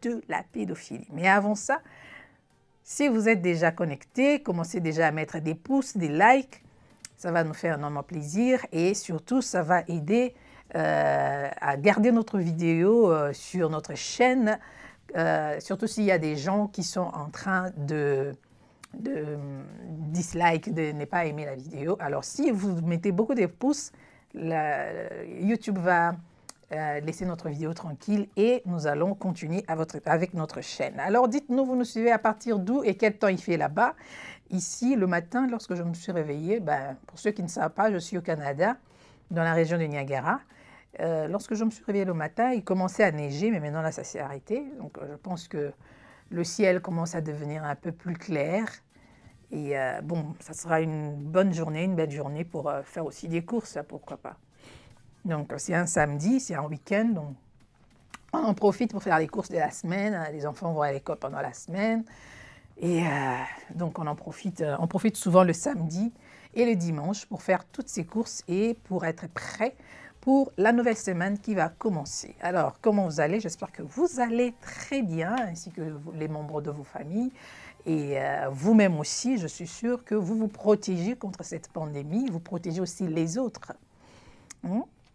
de la pédophilie. Mais avant ça, si vous êtes déjà connecté, commencez déjà à mettre des pouces, des likes. Ça va nous faire énormément plaisir et surtout, ça va aider à garder notre vidéo sur notre chaîne, surtout s'il y a des gens qui sont en train de dislike, de ne pas aimer la vidéo. Alors, si vous mettez beaucoup de pouces, YouTube va laisser notre vidéo tranquille et nous allons continuer avec notre chaîne. Alors, dites-nous, vous nous suivez à partir d'où et quel temps il fait là-bas? Ici, le matin, lorsque je me suis réveillée, pour ceux qui ne savent pas, je suis au Canada, dans la région de Niagara. Lorsque je me suis réveillée le matin, il commençait à neiger, mais maintenant, là, ça s'est arrêté. Donc, je pense que le ciel commence à devenir un peu plus clair. Et bon, ça sera une bonne journée, une belle journée pour faire aussi des courses, pourquoi pas. Donc, c'est un samedi, c'est un week-end, donc on en profite pour faire les courses de la semaine. Les enfants vont à l'école pendant la semaine. Et donc, on profite souvent le samedi et le dimanche pour faire toutes ces courses et pour être prêt pour la nouvelle semaine qui va commencer. Alors, comment vous allez? J'espère que vous allez très bien, ainsi que les membres de vos familles. Et vous-même aussi, je suis sûre que vous vous protégez contre cette pandémie. Vous protégez aussi les autres.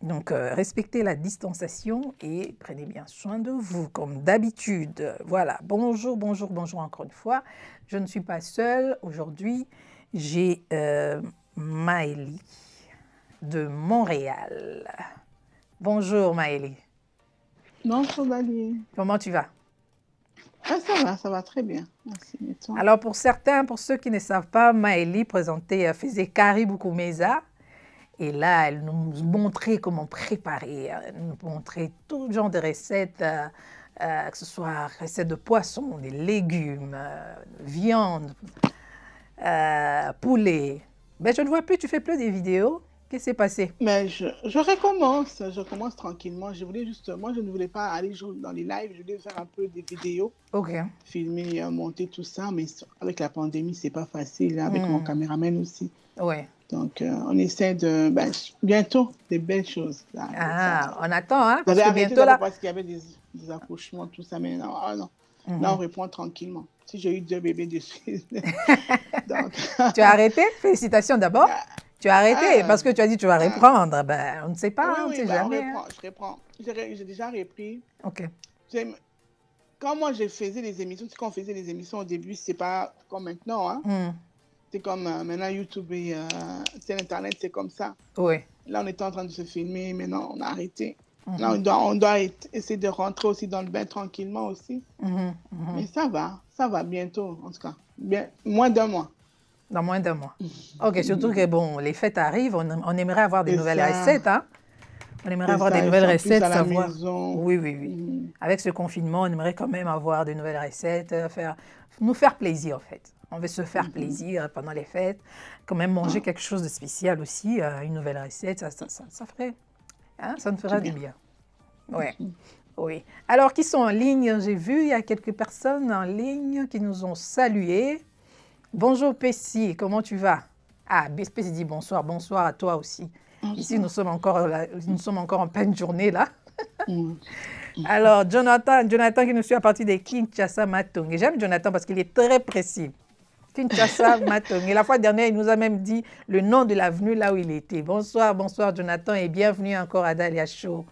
Donc, respectez la distanciation et prenez bien soin de vous, comme d'habitude. Voilà, bonjour, bonjour, bonjour encore une fois. Je ne suis pas seule. Aujourd'hui, j'ai Maëlie de Montréal. Bonjour Maëlie. Bonjour Valérie. Comment tu vas? Ah, ça va très bien. Merci. Et toi? Alors, pour ceux qui ne savent pas, Maëlie faisait Caribou Kumeza. Et là, elle nous montrait comment préparer, elle nous montrait tout genre de recettes, que ce soit recettes de poisson, des légumes, viande, poulet. Ben, je ne vois plus, tu fais plus des vidéos. Qu'est-ce qui s'est passé? Mais je commence tranquillement. Moi, je ne voulais pas aller dans les lives, je voulais faire un peu des vidéos, Ok. filmer, monter tout ça, mais avec la pandémie, c'est pas facile, avec mon caméraman aussi. Ouais. Donc, on essaie de, bientôt, des belles choses. Là, Ah, on attend, hein, parce que bientôt là... Parce qu'il y avait des accouchements, tout ça, mais non, non. Là, on répond tranquillement. Si j'ai eu 2 bébés dessus. Donc... Tu as arrêté? Félicitations d'abord. Tu as arrêté parce que tu as dit que tu vas reprendre. Ben, on ne sait pas, oui, on ne sait jamais. Je reprends. J'ai déjà repris. Ok. Quand moi, je faisais les émissions, quand on faisait les émissions au début, c'est pas comme maintenant. Hein. C'est comme maintenant YouTube et c'est Internet, c'est comme ça. Oui. Là, on était en train de se filmer, maintenant, on a arrêté. Là, on doit essayer de rentrer aussi dans le bain tranquillement aussi. Mais ça va bientôt, en tout cas. Moins d'1 mois. Dans moins d'1 mois. Ok, surtout que bon, les fêtes arrivent, on aimerait avoir des nouvelles recettes, hein? On aimerait avoir des nouvelles recettes, savoir. Oui, oui, oui. Avec ce confinement, on aimerait quand même avoir de nouvelles recettes, nous faire plaisir en fait. On veut se faire plaisir pendant les fêtes, quand même manger quelque chose de spécial aussi, une nouvelle recette, ça ferait, hein, ça nous fera du bien. Oui, oui. Alors, qui sont en ligne? J'ai vu, il y a quelques personnes en ligne qui nous ont salués. Bonjour Pessi, comment tu vas? Ah, Pessi dit bonsoir, bonsoir à toi aussi. Ici, nous sommes encore en pleine journée là. Alors, Jonathan qui nous suit à partir de Kinshasa Matonge. J'aime Jonathan parce qu'il est très précis. Kinshasa Matonge. La fois dernière, il nous a même dit le nom de l'avenue là où il était. Bonsoir, bonsoir Jonathan et bienvenue encore à Dahlia Show.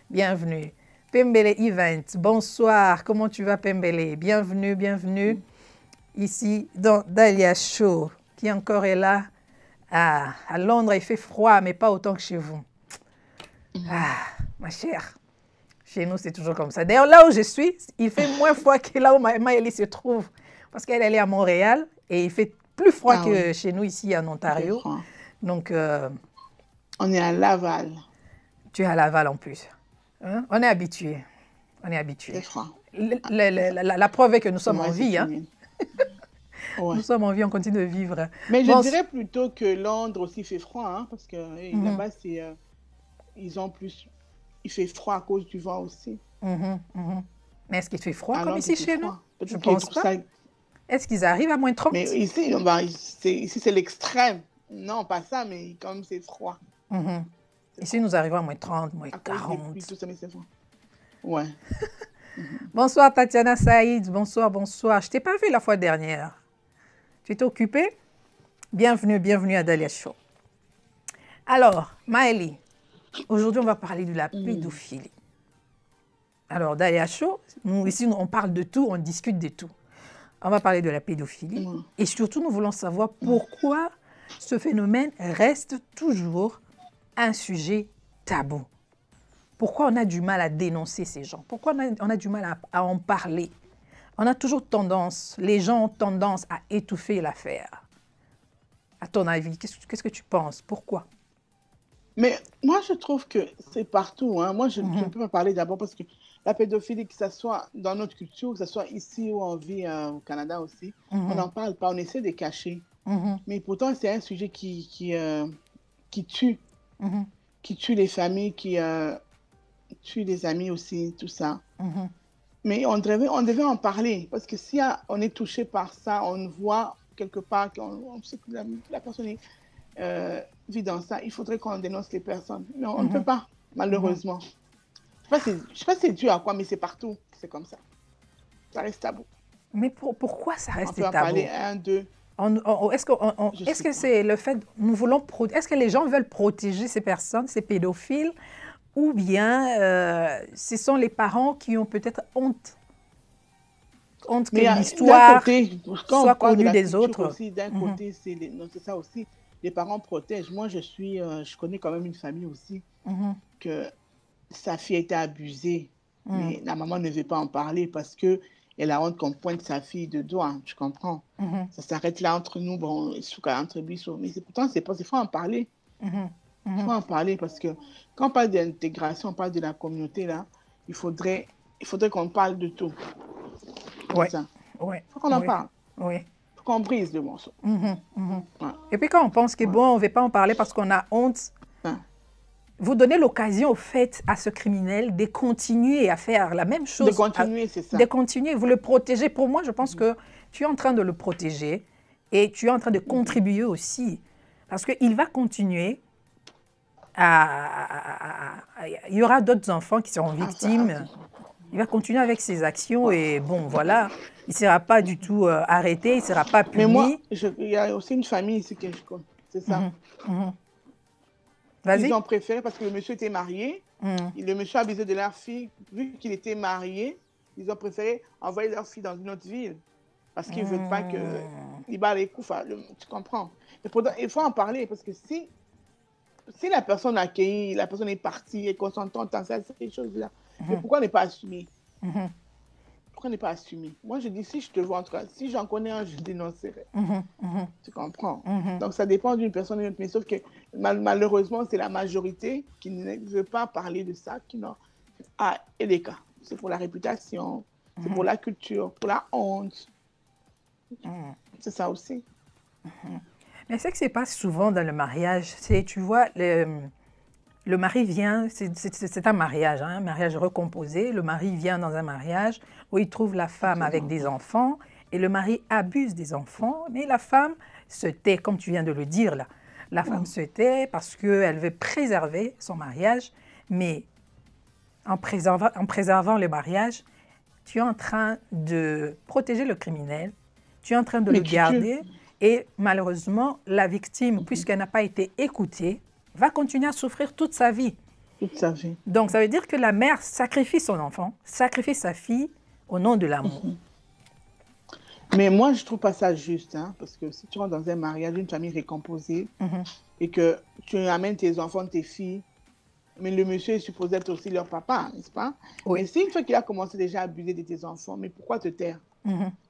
Bienvenue. Pembele Event, bonsoir. Comment tu vas Pembele? Bienvenue, bienvenue. Ici dans Dahlia Show. Qui encore est là? Ah, à Londres, il fait froid, mais pas autant que chez vous. Ah, ma chère. Chez nous, c'est toujours comme ça. D'ailleurs, là où je suis, il fait moins froid que là où Maëlie se trouve. Parce qu'elle est à Montréal et il fait plus froid que chez nous ici en Ontario. Donc, on est à Laval. Tu es à Laval en plus. Hein? On est habitué. On est habitué. C'est froid. La preuve est que nous sommes en vie. Hein? Ouais. Nous sommes en vie, on continue de vivre. Mais je dirais plutôt que Londres aussi fait froid, hein, parce que là-bas, il fait froid à cause du vent aussi. Mais est-ce qu'il fait froid comme ici chez nous? Je pense pas. Ça... Est-ce qu'ils arrivent à moins 30? Mais ici, ici c'est l'extrême. Non, pas ça, mais quand même, c'est froid. Ici, nous arrivons à moins 30, moins 40. Tout ça, mais c'est froid. Ouais. Bonsoir Tatiana Saïd, bonsoir, bonsoir. Je ne t'ai pas vu la fois dernière. Tu étais occupée? Bienvenue, bienvenue à Dahlia Show. Alors, Maëlie, aujourd'hui on va parler de la pédophilie. Alors, Dahlia Show, nous ici on parle de tout, on discute de tout. On va parler de la pédophilie et surtout nous voulons savoir pourquoi ce phénomène reste toujours un sujet tabou. Pourquoi on a du mal à dénoncer ces gens? Pourquoi on a du mal à en parler? On a toujours tendance, les gens ont tendance à étouffer l'affaire. À ton avis, qu'est-ce que tu penses? Pourquoi? Mais moi, je trouve que c'est partout. Hein. Moi, je ne peux pas parler d'abord parce que la pédophilie, que ce soit dans notre culture, que ce soit ici où on vit au Canada aussi, on n'en parle pas, on essaie de cacher. Mais pourtant, c'est un sujet qui tue. Qui tue les familles, qui tue les amis aussi, tout ça. Mais on devait en parler parce que si on est touché par ça, on voit quelque part qu'on sait que la personne vit dans ça, il faudrait qu'on dénonce les personnes. Mais on ne peut pas, malheureusement. Je ne sais pas si c'est dû à quoi, mais c'est partout. C'est comme ça. Ça reste tabou. Mais pourquoi ça reste tabou? On peut en parler un, deux. Est-ce que c'est le fait, est-ce que les gens veulent protéger ces personnes, ces pédophiles, ou bien ce sont les parents qui ont peut-être honte que l'histoire soit connue des autres? D'un côté, c'est ça aussi. Les parents protègent. Moi, je connais quand même une famille aussi que sa fille a été abusée, mais la maman ne veut pas en parler parce que elle a honte qu'on pointe sa fille de doigt, tu comprends? Ça s'arrête là entre nous, bon, entre bisous. Mais pourtant, il faut en parler. Il faut en parler parce que quand on parle d'intégration, on parle de la communauté, là, il faudrait qu'on parle de tout. Oui. Il faut qu'on en parle. Oui. Il faut qu'on brise le morceau. Et puis quand on pense que bon, on ne veut pas en parler parce qu'on a honte, vous donnez l'occasion au fait à ce criminel de continuer à faire la même chose. De continuer, c'est ça. De continuer, vous le protégez. Pour moi, je pense que tu es en train de le protéger et tu es en train de contribuer aussi. Parce qu'il va continuer il y aura d'autres enfants qui seront victimes. Il va continuer avec ses actions et bon, voilà. Il ne sera pas du tout arrêté, il ne sera pas puni. Mais moi, il y a aussi une famille ici que je connais. C'est ça. Ils ont préféré, parce que le monsieur était marié, le monsieur a abusé de leur fille, vu qu'il était marié, ils ont préféré envoyer leur fille dans une autre ville, parce qu'ils ne veulent pas qu'il bat les coups, tu comprends. Et pourtant, il faut en parler, parce que si la personne accueillie, la personne est partie, et consentante dans ces choses-là, mais pourquoi ne pas assumer? Pourquoi ne pas assumer? Moi, je dis, si je te vois, en tout cas, si j'en connais un, je dénoncerai. Tu comprends? Donc, ça dépend d'une personne à une autre. Mais sauf que, malheureusement, c'est la majorité qui ne veut pas parler de ça. Et les cas. C'est pour la réputation, c'est pour la culture, pour la honte. C'est ça aussi. Mais c'est que c'est pas souvent dans le mariage. Tu vois, le mari vient, c'est un mariage, hein, un mariage recomposé. Le mari vient dans un mariage où il trouve la femme avec des enfants et le mari abuse des enfants, mais la femme se tait, comme tu viens de le dire là. La femme se tait parce qu'elle veut préserver son mariage, mais en préservant le mariage, tu es en train de protéger le criminel, tu es en train de le garder et malheureusement, la victime, puisqu'elle n'a pas été écoutée, va continuer à souffrir toute sa vie. Toute sa vie. Donc, ça veut dire que la mère sacrifie son enfant, sacrifie sa fille au nom de l'amour. Mais moi, je ne trouve pas ça juste, hein, parce que si tu rentres dans un mariage, une famille récomposée, et que tu amènes tes enfants, tes filles, mais le monsieur est supposé être aussi leur papa, n'est-ce pas? Oui. Mais si une fois qu'il a commencé déjà à abuser de tes enfants, mais pourquoi te taire?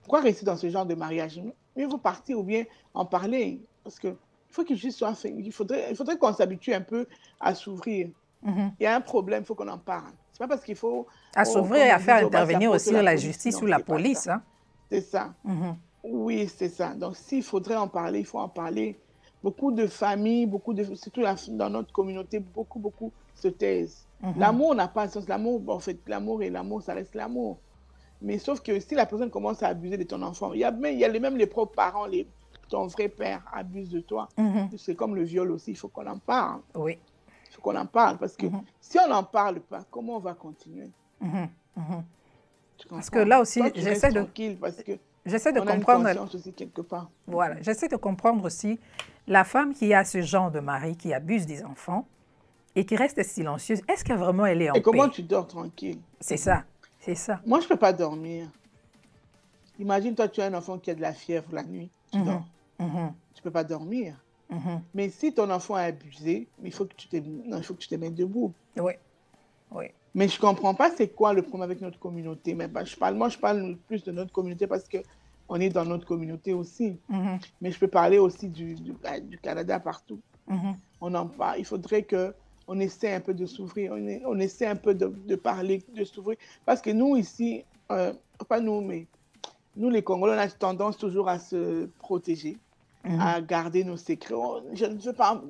Pourquoi rester dans ce genre de mariage? Mieux vaut partir ou bien en parler, parce que il faut qu'il soit fait. Il faudrait qu'on s'habitue un peu à s'ouvrir. Il y a un problème, il faut qu'on en parle. C'est pas parce qu'il faut... À s'ouvrir et à faire intervenir aussi la justice ou la police. Hein? C'est ça. Oui, c'est ça. Donc, s'il faudrait en parler, il faut en parler. Beaucoup de familles, surtout dans notre communauté, beaucoup se taisent. L'amour n'a pas de sens. L'amour, en fait, l'amour, ça reste l'amour. Mais sauf que si la personne commence à abuser de ton enfant, il y a même les propres parents, ton vrai père abuse de toi. C'est comme le viol aussi, il faut qu'on en parle. Oui. Il faut qu'on en parle parce que si on n'en parle pas, comment on va continuer? Tu Parce que comprends? là aussi, Toi, tu restes tranquille parce que j'essaie de on a une comprendre, conscience aussi quelque part. voilà, j'essaie de comprendre aussi la femme qui a ce genre de mari qui abuse des enfants et qui reste silencieuse. Est-ce que vraiment elle est en Et comment paix? tu dors tranquille? C'est ça, c'est ça. Moi, je ne peux pas dormir. Imagine, toi, tu as un enfant qui a de la fièvre la nuit, tu dors. Tu ne peux pas dormir. Mais si ton enfant est abusé, il faut que tu te mettes debout. Oui, oui. Mais je ne comprends pas c'est quoi le problème avec notre communauté. Mais moi, je parle plus de notre communauté parce qu'on est dans notre communauté aussi. Mais je peux parler aussi du Canada partout. On en parle. Il faudrait qu'on essaie un peu de s'ouvrir. On essaie un peu de parler, de s'ouvrir. Parce que nous, ici, pas nous, mais nous, les Congolais, on a tendance toujours à se protéger, à garder nos secrets. Oh, je ne veux pas.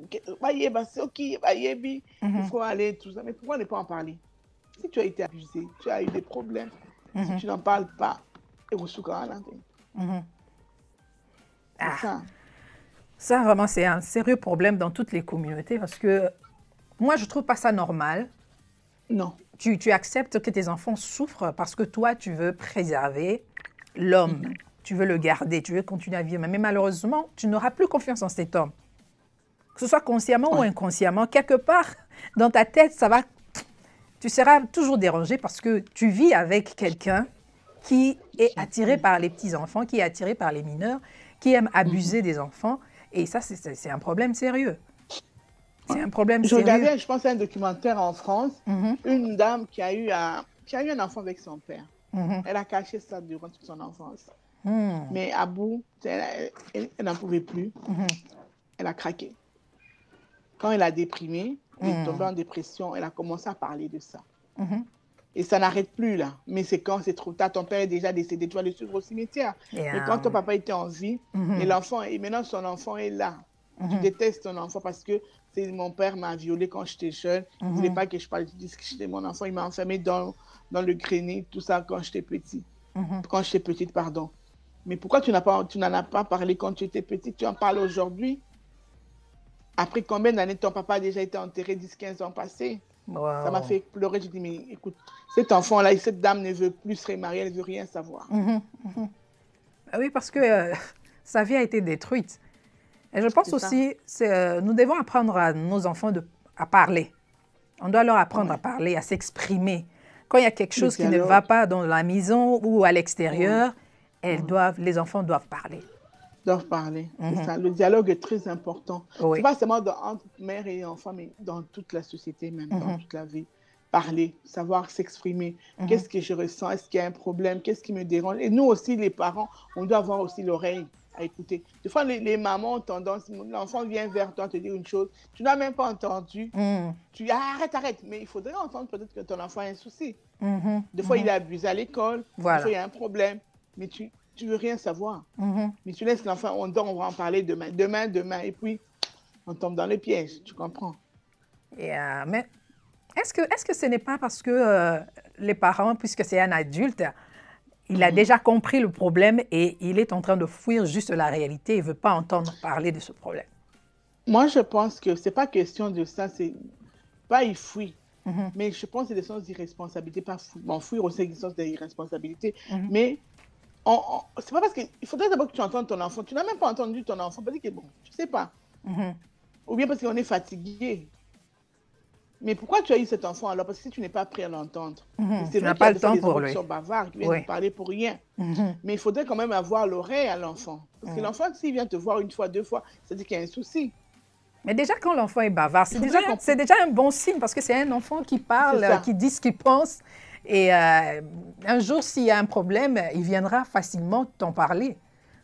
C'est OK, il faut aller, tout ça. Mais pourquoi ne pas en parler? Si tu as été abusé, tu as eu des problèmes, si tu n'en parles pas, et vous souffrez à l'intérieur. Ça, vraiment, c'est un sérieux problème dans toutes les communautés parce que moi, je ne trouve pas ça normal. Non. Tu acceptes que tes enfants souffrent parce que toi, tu veux préserver l'homme. Tu veux le garder, tu veux continuer à vivre. Mais malheureusement, tu n'auras plus confiance en cet homme. Que ce soit consciemment ou inconsciemment, quelque part, dans ta tête, tu seras toujours dérangé parce que tu vis avec quelqu'un qui est attiré par les petits-enfants, qui est attiré par les mineurs, qui aime abuser des enfants. Et ça, c'est un problème sérieux. C'est un problème sérieux. Je regardais, je pense, un documentaire en France, une dame qui a eu un enfant avec son père. Elle a caché ça durant toute son enfance. Mais à bout, elle n'en pouvait plus. Elle a craqué. Quand elle a déprimé, elle est tombée en dépression, elle a commencé à parler de ça. Et ça n'arrête plus là. Mais c'est quand c'est trop tard, ton père est déjà décédé, tu vas le suivre au cimetière. Mais quand ton papa était en vie, et maintenant son enfant est là. Tu détestes ton enfant parce que mon père m'a violée quand j'étais jeune. Il ne voulait pas que je parle de mon enfant. Il m'a enfermée dans le grenier, tout ça, quand j'étais petite. Quand j'étais petite, pardon. Mais pourquoi tu n'en as pas parlé quand tu étais petite? Tu en parles aujourd'hui? Après combien d'années ton papa a déjà été enterré, 10-15 ans passés? Ça m'a fait pleurer. J'ai dit, mais écoute, cet enfant-là, cette dame ne veut plus se remarier, elle ne veut rien savoir. Oui, parce que sa vie a été détruite. Et je pense aussi, nous devons apprendre à nos enfants à parler. On doit leur apprendre à parler, à s'exprimer. Quand il y a quelque chose qui ne va pas dans la maison ou à l'extérieur, les enfants doivent parler. Doivent parler, c'est ça. Le dialogue est très important. C'est pas seulement entre mère et enfant, mais dans toute la société, même dans toute la vie. Parler, savoir s'exprimer. Qu'est-ce que je ressens? Est-ce qu'il y a un problème? Qu'est-ce qui me dérange? Et nous aussi, les parents, on doit avoir aussi l'oreille à écouter. Des fois, les mamans ont tendance, l'enfant vient vers toi te dire une chose, tu n'as même pas entendu. Tu dis, arrête. Mais il faudrait entendre peut-être que ton enfant a un souci. Des fois, il est abusé à l'école. Des fois, il y a un problème. Mais tu veux rien savoir. Mais tu laisses l'enfant, on va en parler demain, et puis on tombe dans le piège, tu comprends? Mais est-ce que ce n'est pas parce que les parents, puisque c'est un adulte, il a déjà compris le problème et il est en train de fuir juste la réalité, il ne veut pas entendre parler de ce problème? Moi, je pense que ce n'est pas question de ça, c'est pas il fuit. Mais je pense que c'est des sens d'irresponsabilité, pas fuir aussi des sens d'irresponsabilité. Mais c'est pas parce qu'il faudrait d'abord que tu entendes ton enfant. Tu n'as même pas entendu ton enfant. Peut-être que bon, tu sais pas. Ou bien parce qu'on est fatigué. Mais pourquoi tu as eu cet enfant alors? Parce que si tu n'es pas prêt à l'entendre. Tu n'as pas le temps pour lui. Qui sont bavards, qui viennent te parler pour rien. Mais il faudrait quand même avoir l'oreille à l'enfant. Parce que l'enfant, s'il vient te voir une fois, 2 fois, ça dit qu'il y a un souci. Mais déjà, quand l'enfant est bavard, c'est déjà un bon signe parce que c'est un enfant qui parle, qui dit ce qu'il pense. Et un jour, s'il y a un problème, il viendra facilement t'en parler.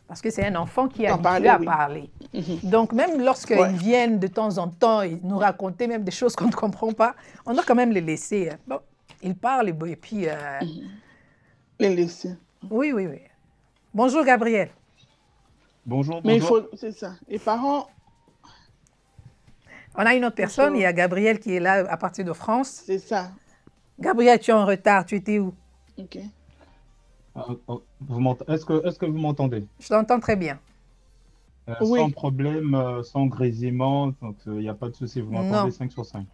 Parce que c'est un enfant qui est habitué à parler. Donc, même lorsqu'ils viennent de temps en temps et nous raconter même des choses qu'on ne comprend pas, on doit quand même les laisser. Bon, ils parlent et puis... Les laisser. Oui. Bonjour, Gabriel. Bonjour. Mais il faut... C'est ça. Les parents... On a une autre personne, il y a Gabriel qui est là à partir de France. C'est ça. Gabriel, tu es en retard, tu étais où? Ok. Est-ce que vous m'entendez? Je t'entends très bien. Sans problème, sans grésillement, donc il n'y a pas de souci, vous m'entendez 5 sur 5.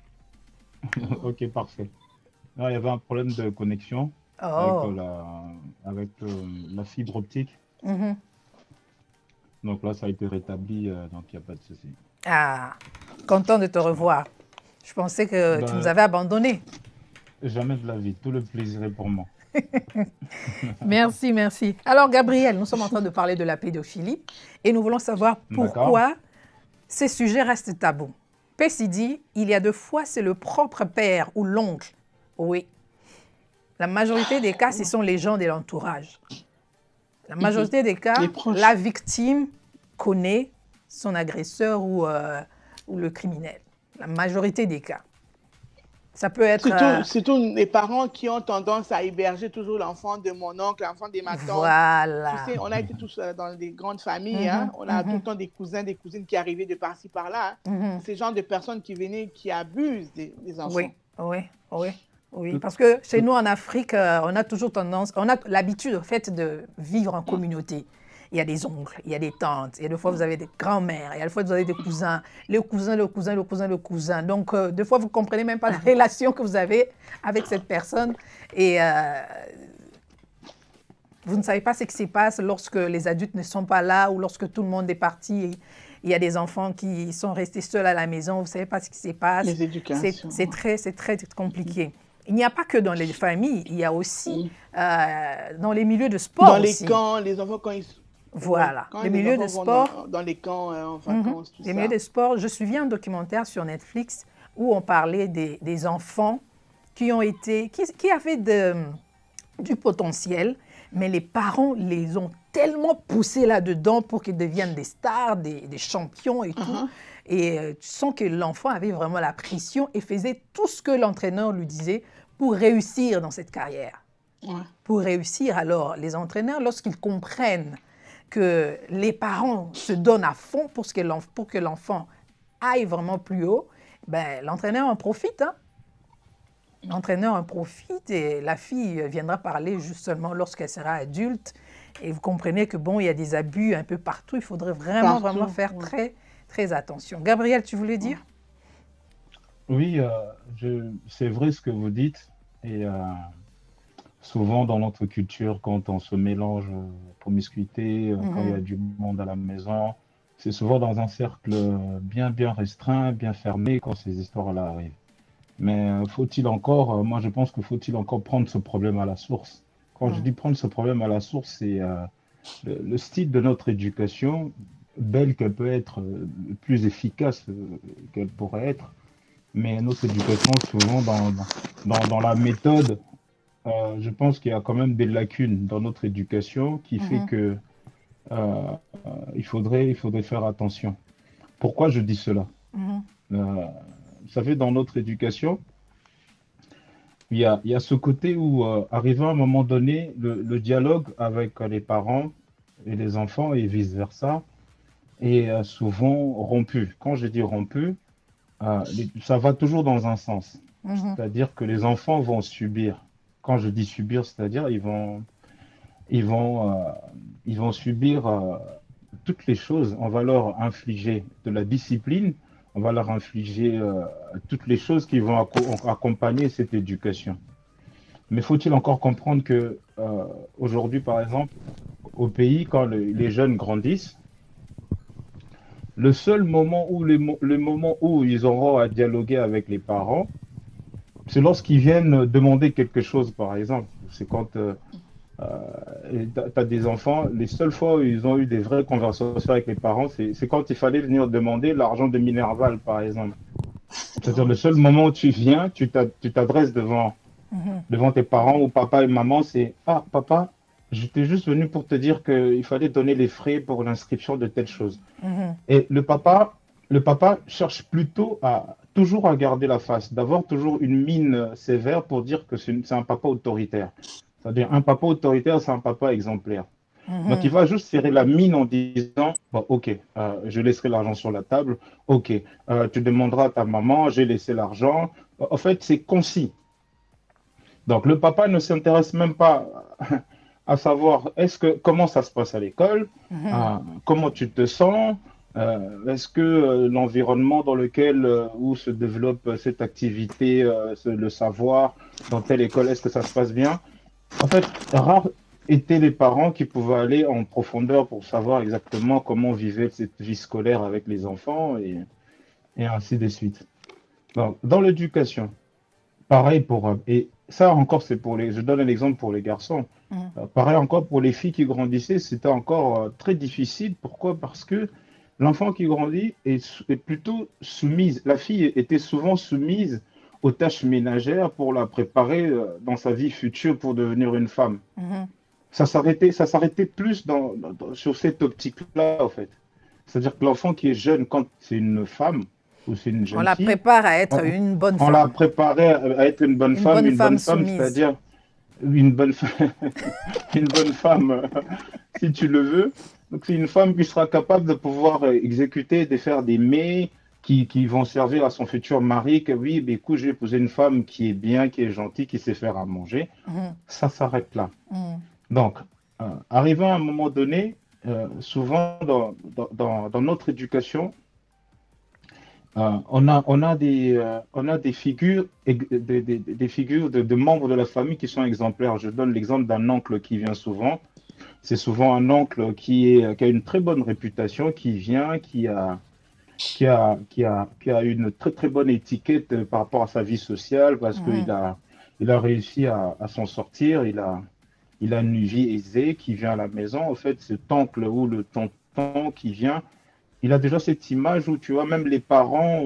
Ok, parfait. Là, il y avait un problème de connexion. avec Oh. la fibre optique. Mhm. Donc là, ça a été rétabli, donc il n'y a pas de souci. Ah, content de te revoir. Je pensais que tu nous Ben, avais abandonnés. jamais de la vie. Tout le plaisir est pour moi. Merci, merci. Alors, Gabriel, nous sommes en train de parler de la pédophilie et nous voulons savoir D'accord? pourquoi ces sujets restent tabous. Pessi dit, il y a 2 fois, c'est le propre père ou l'oncle. Oui. La majorité des cas, ce sont les gens de l'entourage. La majorité des cas, Les proches. la victime connaît son agresseur ou le criminel. La majorité des cas. Ça peut être... Surtout les parents qui ont tendance à héberger toujours l'enfant de mon oncle, l'enfant de ma tante. voilà. Tu sais, on a été tous dans des grandes familles. Hein. On a tout le temps des cousins, des cousines qui arrivaient de par-ci, par-là. Hein. C'est ce genre de personnes qui venaient, qui abusent des enfants. Oui, oui, oui. Oui, parce que chez nous en Afrique, on a toujours tendance, on a l'habitude en fait de vivre en communauté. Il y a des oncles, il y a des tantes, il y a des fois vous avez des grands-mères, il y a des fois vous avez des cousins, le cousin, le cousin, le cousin, le cousin. Donc, des fois, vous ne comprenez même pas la relation que vous avez avec cette personne. Et vous ne savez pas ce qui se passe lorsque les adultes ne sont pas là ou lorsque tout le monde est parti. Et il y a des enfants qui sont restés seuls à la maison, vous ne savez pas ce qui se passe. Les éducations. C'est très compliqué. Il n'y a pas que dans les familles, il y a aussi dans les milieux de sport. Dans les aussi. camps, les enfants, quand ils... Voilà, quand les milieux de sport. Dans les camps en vacances, tout ça. Les milieux de sport, je suivais un documentaire sur Netflix où on parlait des enfants qui avaient du potentiel, mais les parents les ont tellement poussés là-dedans pour qu'ils deviennent des stars, des champions et tout. Et tu sens que l'enfant avait vraiment la pression et faisait tout ce que l'entraîneur lui disait pour réussir dans cette carrière. Ouais. Pour réussir, alors, les entraîneurs, lorsqu'ils comprennent que les parents se donnent à fond pour que l'enfant aille vraiment plus haut, ben, l'entraîneur en profite. Hein? L'entraîneur en profite et la fille viendra parler justement lorsqu'elle sera adulte. Et vous comprenez que bon, il y a des abus un peu partout. Il faudrait vraiment faire très attention. Gabriel, tu voulais dire? Oui, c'est vrai ce que vous dites. Et souvent dans notre culture, quand on se mélange promiscuité, quand il y a du monde à la maison, c'est souvent dans un cercle bien restreint, bien fermé quand ces histoires-là arrivent. Mais moi je pense qu'il faut-il encore prendre ce problème à la source. Quand je dis prendre ce problème à la source, c'est le style de notre éducation, belle qu'elle peut être, plus efficace qu'elle pourrait être, mais notre éducation, souvent dans la méthode, je pense qu'il y a quand même des lacunes dans notre éducation qui fait que il faudrait faire attention. Pourquoi je dis cela? Vous savez, dans notre éducation, il y a ce côté où, arrivé à un moment donné, le dialogue avec les parents et les enfants et vice-versa est souvent rompu. Quand je dis rompu, ça va toujours dans un sens. C'est-à-dire que les enfants vont subir. Quand je dis subir, c'est-à-dire ils vont subir toutes les choses. On va leur infliger de la discipline, on va leur infliger toutes les choses qui vont accompagner cette éducation. Mais faut-il encore comprendre que aujourd'hui, par exemple, au pays, quand les jeunes grandissent, le seul moment où le moment où ils auront à dialoguer avec les parents, c'est lorsqu'ils viennent demander quelque chose, par exemple. C'est quand tu as des enfants, les seules fois où ils ont eu des vraies conversations avec les parents, c'est quand il fallait venir demander l'argent de Minerval, par exemple. C'est-à-dire le seul moment où tu viens, tu t'adresses devant tes parents ou papa et maman, c'est « Ah, papa, j'étais juste venu pour te dire qu'il fallait donner les frais pour l'inscription de telle chose. » Et le papa cherche plutôt toujours à garder la face, d'avoir toujours une mine sévère pour dire que c'est un papa autoritaire. C'est-à-dire un papa autoritaire, c'est un papa exemplaire. Donc il va juste serrer la mine en disant bon, ok, je laisserai l'argent sur la table, ok, tu demanderas à ta maman, j'ai laissé l'argent. En fait, c'est concis. Donc le papa ne s'intéresse même pas à savoir comment ça se passe à l'école, comment tu te sens, est-ce que l'environnement dans lequel où se développe cette activité, le savoir dans telle école, est-ce que ça se passe bien? En fait, rares étaient les parents qui pouvaient aller en profondeur pour savoir exactement comment vivait cette vie scolaire avec les enfants et ainsi de suite. Donc, dans l'éducation, pareil pour... et ça encore, c'est pour les... Je donne un exemple pour les garçons. Pareil encore pour les filles qui grandissaient, c'était encore très difficile. Pourquoi? Parce que l'enfant qui grandit est plutôt soumise. La fille était souvent soumise aux tâches ménagères pour la préparer dans sa vie future pour devenir une femme. Mhm. Ça s'arrêtait plus sur cette optique-là, en fait. C'est-à-dire que l'enfant qui est jeune, quand c'est une femme ou c'est une On jeune la fille, prépare à être une bonne on l'a femme. préparée à être Une bonne une femme bonne femme, soumise. c'est-à-dire une bonne, une bonne femme, si tu le veux. Donc, c'est une femme qui sera capable de pouvoir exécuter, de faire des mets qui vont servir à son futur mari, que oui, ben, écoute, je vais épouser une femme qui est bien, qui est gentille, qui sait faire à manger. Mhm. Ça s'arrête là. Mhm. Donc, arrivé à un moment donné, souvent dans notre éducation, on a des figures, des figures de membres de la famille qui sont exemplaires. Je donne l'exemple d'un oncle qui vient souvent. C'est souvent un oncle qui a une très bonne réputation, qui vient, qui a une très très bonne étiquette par rapport à sa vie sociale parce Mhm. il a réussi à s'en sortir, il a une vie aisée, qui vient à la maison. En fait, cet oncle ou le tonton qui vient, il a déjà cette image où tu vois, même les parents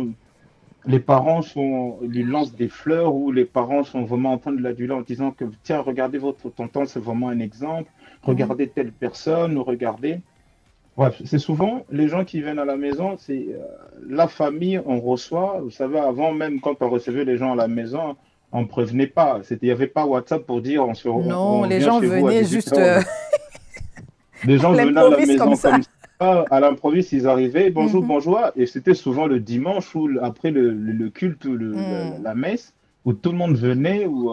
lui lancent des fleurs ou les parents sont vraiment en train de l'aduler en disant que tiens, regardez votre tonton, c'est vraiment un exemple, Mhm. regardez telle personne, ou regardez. Bref, c'est souvent les gens qui viennent à la maison, c'est la famille, on reçoit. Vous savez, avant, même quand on recevait les gens à la maison, on ne prévenait pas. Il n'y avait pas WhatsApp pour dire Non, on les vient gens chez vous à venaient 18 juste heures. Les à gens venaient à la l'improviste comme maison ça. comme ça, à l'improviste, ils arrivaient, bonjour, Mhm. bonjour, et c'était souvent le dimanche ou après le culte ou Mhm. la messe, où tout le monde venait, où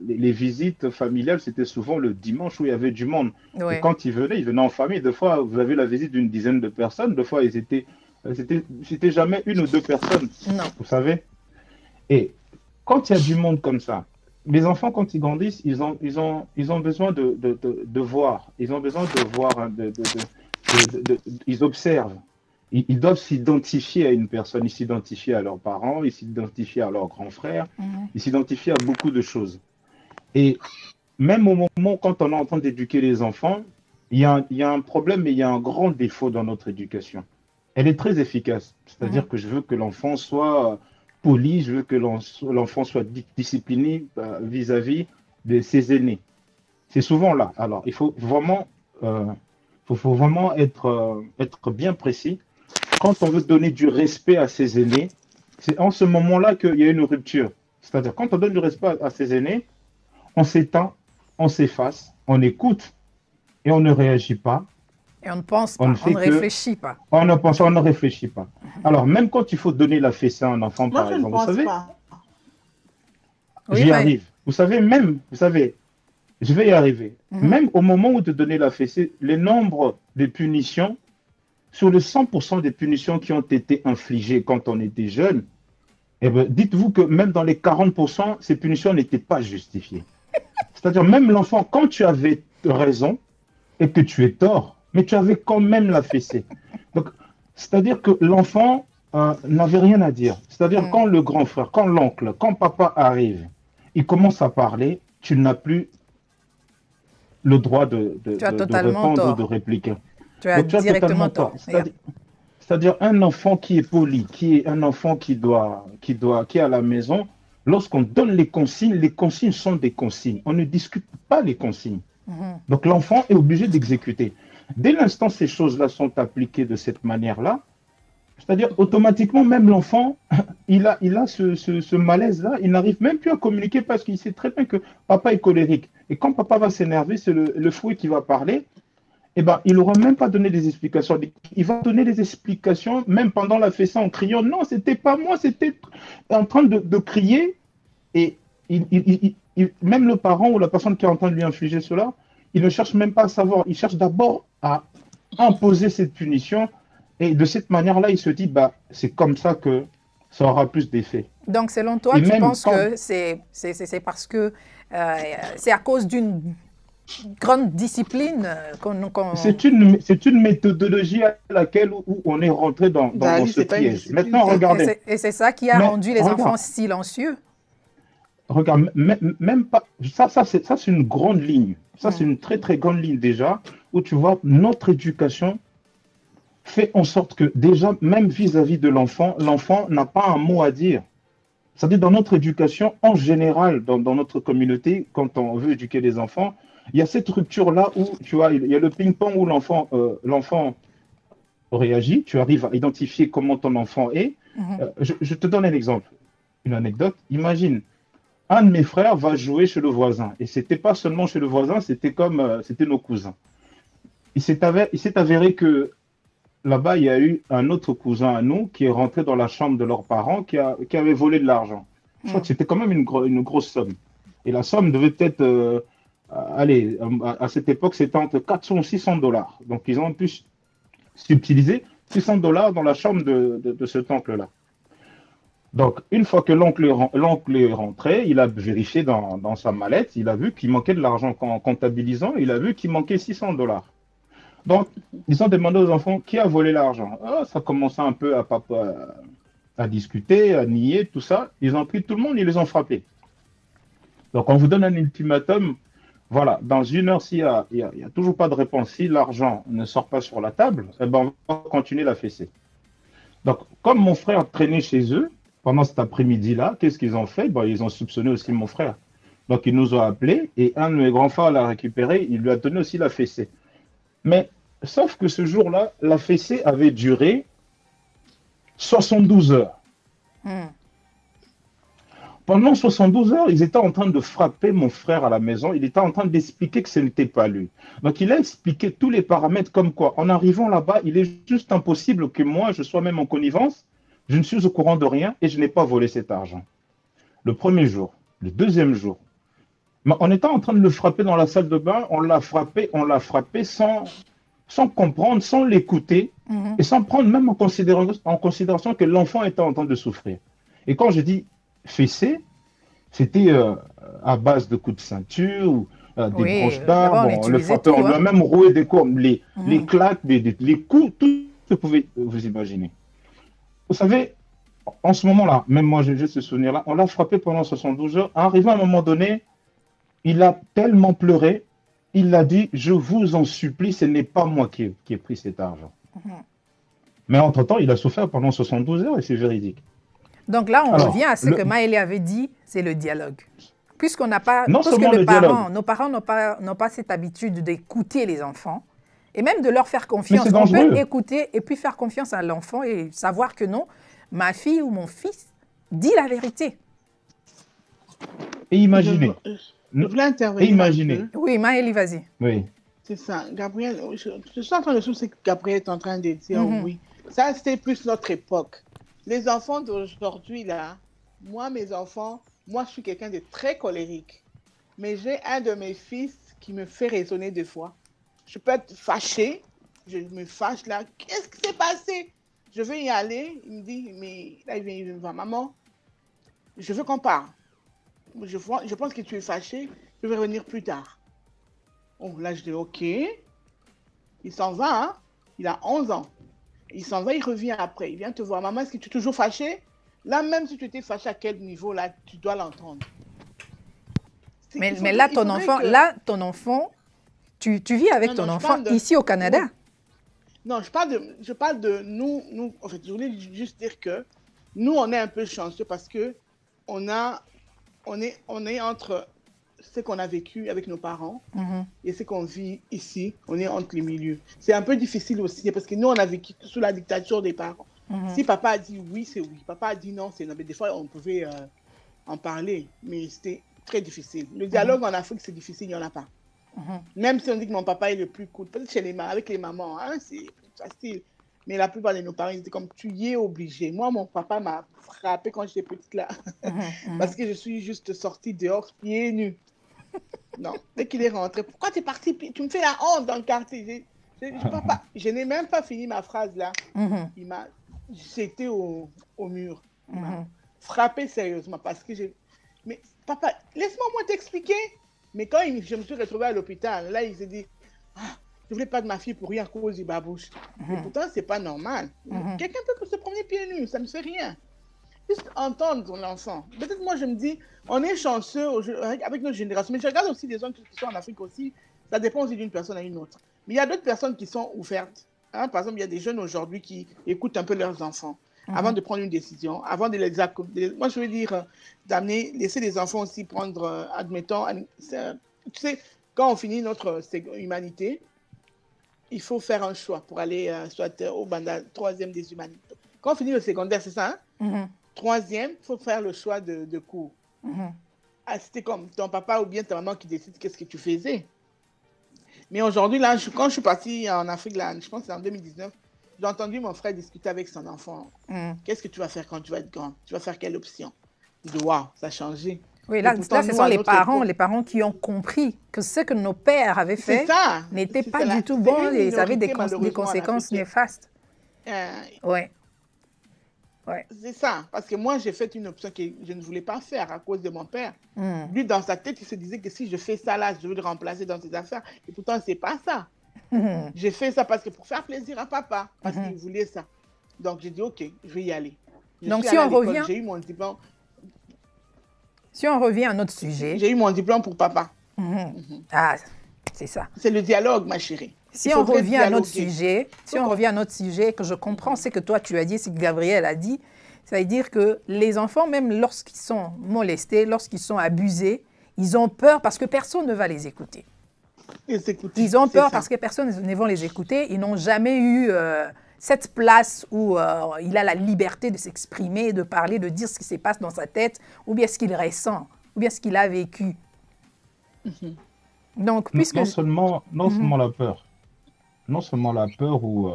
les visites familiales, c'était souvent le dimanche où il y avait du monde. Et Ouais. quand ils venaient en famille. Des fois, vous avez la visite d'une dizaine de personnes, des fois, c'était jamais une ou deux personnes, Non. vous savez. Et quand il y a du monde comme ça, les enfants, quand ils grandissent, ils ont besoin de voir. Ils ont besoin de voir, hein, ils observent. Ils doivent s'identifier à une personne. Ils s'identifient à leurs parents, ils s'identifient à leurs grands frères, Mhm. ils s'identifient à beaucoup de choses. Et même au moment quand on est en train d'éduquer les enfants, il y a un problème, mais il y a un grand défaut dans notre éducation. Elle est très efficace. Mhm. C'est-à-dire que je veux que l'enfant soit poli, je veux que l'enfant soit discipliné vis-à-vis de ses aînés. C'est souvent là. Alors, il euh, faut vraiment être bien précis. Quand on veut donner du respect à ses aînés, c'est en ce moment-là qu'il y a une rupture. C'est-à-dire, quand on donne du respect à ses aînés, on s'éteint, on s'efface, on écoute et on ne réagit pas. Et on ne pense On ne pas, on fait ne que, réfléchit pas. on ne pense, on ne réfléchit pas. Alors, même quand il faut donner la fessée à un enfant, Moi, par je ne exemple, vous pense savez, pas. Oui, j'y mais. arrive. Vous savez, je vais y arriver. Mhm. Même au moment où de donner la fessée, les nombres de punitions, sur les 100% des punitions qui ont été infligées quand on était jeune, eh ben, dites-vous que même dans les 40%, ces punitions n'étaient pas justifiées. C'est-à-dire, même l'enfant, quand tu avais raison et que tu es tort, mais tu avais quand même la fessée. Donc, c'est-à-dire que l'enfant n'avait rien à dire. C'est-à-dire, Mhm. quand le grand frère, quand l'oncle, quand papa arrive, il commence à parler, tu n'as plus le droit Tu as de totalement répondre ou de tort. répliquer. Tu as Donc, tu as directement totalement tort. tort. Yeah. C'est-à-dire un enfant qui est poli, qui est un enfant qui est à la maison, lorsqu'on donne les consignes sont des consignes. On ne discute pas les consignes. Mhm. Donc l'enfant est obligé d'exécuter. Dès l'instant ces choses-là sont appliquées de cette manière-là, c'est-à-dire automatiquement, même l'enfant, il a ce malaise-là, il n'arrive même plus à communiquer parce qu'il sait très bien que papa est colérique. Et quand papa va s'énerver, c'est le fouet qui va parler, eh ben, il n'aura même pas donné des explications. Il va donner des explications, même pendant la fessée, en criant, non, c'était pas moi, c'était en train de crier. Et même le parent ou la personne qui est en train de lui infliger cela, il ne cherche même pas à savoir. Il cherche d'abord à imposer cette punition. Et de cette manière-là, il se dit, bah, c'est comme ça que ça aura plus d'effet. Donc, selon toi, Et tu même penses quand... que c'est parce que c'est à cause d'une grande discipline C'est une méthodologie à laquelle où on est rentré dans Dali, ce c'est pas une piège. discipline, Maintenant, ça. regardez. Et c'est ça qui a Mais rendu les enfants regarde, silencieux. regarde, même pas. Ça c'est une grande ligne. Ça, c'est Mm. une très, très grande ligne déjà, où tu vois, notre éducation fait en sorte que déjà, même vis-à-vis de l'enfant, l'enfant n'a pas un mot à dire. C'est-à-dire, dans notre éducation, en général, dans notre communauté, quand on veut éduquer les enfants, il y a cette rupture-là où, tu vois, il y a le ping-pong où l'enfant réagit, tu arrives à identifier comment ton enfant est. Mhm. Je te donne un exemple, une anecdote. Imagine, un de mes frères va jouer chez le voisin. Et c'était pas seulement chez le voisin, c'était nos cousins. Il s'est avéré que là-bas, il y a eu un autre cousin à nous qui est rentré dans la chambre de leurs parents qui avait volé de l'argent. Je crois que Mm. c'était quand même une grosse somme. Et la somme devait peut-être, allez, à cette époque, c'était entre 400 ou 600 dollars. Donc, ils ont pu subtiliser 600 dollars dans la chambre de cet oncle-là. Donc, une fois que l'oncle est rentré, il a vérifié dans sa mallette, il a vu qu'il manquait de l'argent en comptabilisant, il a vu qu'il manquait 600 dollars. Donc, ils ont demandé aux enfants qui a volé l'argent. Ah, ça commençait un peu à discuter, à nier, tout ça. Ils ont pris tout le monde, ils les ont frappés. Donc, on vous donne un ultimatum. Voilà, dans une heure, s'il n'y a, toujours pas de réponse, si l'argent ne sort pas sur la table, eh ben, on va continuer la fessée. Donc, comme mon frère traînait chez eux pendant cet après-midi-là, qu'est-ce qu'ils ont fait? Ils ont soupçonné aussi mon frère. Donc, ils nous ont appelés et un de mes grands frères l'a récupéré, il lui a donné aussi la fessée. Mais sauf que ce jour-là, la fessée avait duré 72 heures. Mm. Pendant 72 heures, ils étaient en train de frapper mon frère à la maison. Il était en train d'expliquer que ce n'était pas lui. Donc, il a expliqué tous les paramètres comme quoi, en arrivant là-bas, il est juste impossible que moi, je sois même en connivence. Je ne suis au courant de rien et je n'ai pas volé cet argent. Le premier jour, le deuxième jour, on était en train de le frapper dans la salle de bain. On l'a frappé sans comprendre, sans l'écouter Mhm. et sans prendre même en considération que l'enfant était en train de souffrir. Et quand je dis fessé, c'était à base de coups de ceinture, ou, des Oui, branches là-bas, on d'arbres, on le utilisait frappait, on tout, lui a hein. même roué des cornes, les Mhm. claques, les coups, tout ce que vous pouvez vous imaginer. Vous savez, en ce moment-là, même moi j'ai ce souvenir-là, on l'a frappé pendant 72 heures. Arrivé à un moment donné, il a tellement pleuré, il a dit, je vous en supplie, ce n'est pas moi qui ai pris cet argent. Mhm. Mais entre-temps, il a souffert pendant 72 heures et c'est véridique. Donc là, on revient Alors, à ce que Maëlie avait dit, c'est le dialogue. Puisqu'on n'a pas, non puisque seulement le dialogue, nos parents n'ont pas cette habitude d'écouter les enfants et même de leur faire mais c'est confiance. On peut dangereux. écouter et puis faire confiance à l'enfant et savoir que non, ma fille ou mon fils dit la vérité. Et imaginez. Je voulais Et intervenir un imaginez. peu. Oui, Maëlie, vas-y. Oui. C'est ça, Gabriel. Je suis en train de soucier ce que Gabriel est en train de dire. Mhm. Oui, ça c'était plus notre époque. Les enfants d'aujourd'hui là, mes enfants, moi je suis quelqu'un de très colérique, mais j'ai un de mes fils qui me fait raisonner des fois. Je peux être fâchée, je me fâche là. Qu'est-ce qui s'est passé? Je veux y aller. Il me dit, mais là il me voir, maman, je veux qu'on parle. Je pense que tu es fâchée. Je vais revenir plus tard. Oh, là, je dis, OK. Il s'en va, hein? Il a 11 ans. Il s'en va, il revient après. Il vient te voir. Maman, est-ce que tu es toujours fâchée? Là, même si tu étais fâchée à quel niveau, là, tu dois l'entendre. Mais là, ton enfant, tu vis avec ton enfant ici au Canada. Oui. Non, je parle de nous. En fait, je voulais juste dire que nous, on est un peu chanceux parce que on est entre ce qu'on a vécu avec nos parents et ce qu'on vit ici. On est entre les milieux. C'est un peu difficile aussi parce que nous, on a vécu sous la dictature des parents. Si papa a dit oui, c'est oui. Papa a dit non, c'est non. Mais des fois, on pouvait en parler, mais c'était très difficile. Le dialogue en Afrique, c'est difficile, il n'y en a pas. Même si on dit que mon papa est le plus cool, peut-être avec les mamans, hein, c'est plus facile. Mais la plupart de nos parents, ils étaient comme, tu y es obligé. Moi, mon papa m'a frappé quand j'étais petite là, parce que je suis juste sortie dehors, pieds nus. Non, dès qu'il est rentré, pourquoi tu es parti? Tu me fais la honte dans le quartier. Je n'ai même pas fini ma phrase là. J'étais au mur. Frappé sérieusement parce que j'ai... Mais papa, laisse-moi moi t'expliquer. Mais quand je me suis retrouvée à l'hôpital, là, il s'est dit, ah, je ne voulais pas de ma fille pour rien à cause du babouche. Et pourtant, ce n'est pas normal. Quelqu'un peut se promener pieds nus, ça ne fait rien. Juste entendre ton enfant. Peut-être moi, je me dis, on est chanceux avec notre génération. Mais je regarde aussi des gens qui sont en Afrique aussi. Ça dépend aussi d'une personne à une autre. Mais il y a d'autres personnes qui sont ouvertes. Hein? Par exemple, il y a des jeunes aujourd'hui qui écoutent un peu leurs enfants avant de prendre une décision, avant de les accompagner. Moi, je veux dire, laisser les enfants aussi prendre, admettons, tu sais, quand on finit notre humanité, il faut faire un choix pour aller soit au Banda, troisième des humanités. Quand on finit le secondaire, c'est ça, hein? Troisième, il faut faire le choix de cours. Ah, c'était comme ton papa ou bien ta maman qui décide qu'est-ce que tu faisais. Mais aujourd'hui, là, quand je suis partie en Afrique, là, je pense que c'est en 2019, j'ai entendu mon frère discuter avec son enfant. Qu'est-ce que tu vas faire quand tu vas être grand? Tu vas faire quelle option? Je dis, waouh, ça a changé. Oui, là, ce sont les parents qui ont compris que ce que nos pères avaient fait n'était pas du tout bon et ça avait des conséquences néfastes. Oui. Ouais. C'est ça, parce que moi, j'ai fait une option que je ne voulais pas faire à cause de mon père. Lui, dans sa tête, il se disait que si je fais ça là, je veux le remplacer dans ses affaires. Et pourtant, c'est pas ça. J'ai fait ça parce que pour faire plaisir à papa, parce qu'il voulait ça. Donc, j'ai dit, OK, je vais y aller. Donc, si on revient... J'ai eu mon diplôme. Si on revient à notre sujet... J'ai eu mon diplôme pour papa. Ah, c'est ça. C'est le dialogue, ma chérie. Si on revient à notre sujet, que je comprends, c'est que toi, tu as dit, c'est que Gabriel a dit, ça veut dire que les enfants, même lorsqu'ils sont molestés, lorsqu'ils sont abusés, ils ont peur parce que personne ne va les écouter. Ils ont peur parce que personne ne va les écouter. Ils n'ont jamais eu cette place où il a la liberté de s'exprimer, de parler, de dire ce qui se passe dans sa tête, ou bien ce qu'il ressent, ou bien ce qu'il a vécu. Donc, puisque... Non seulement la peur. Non seulement la peur ou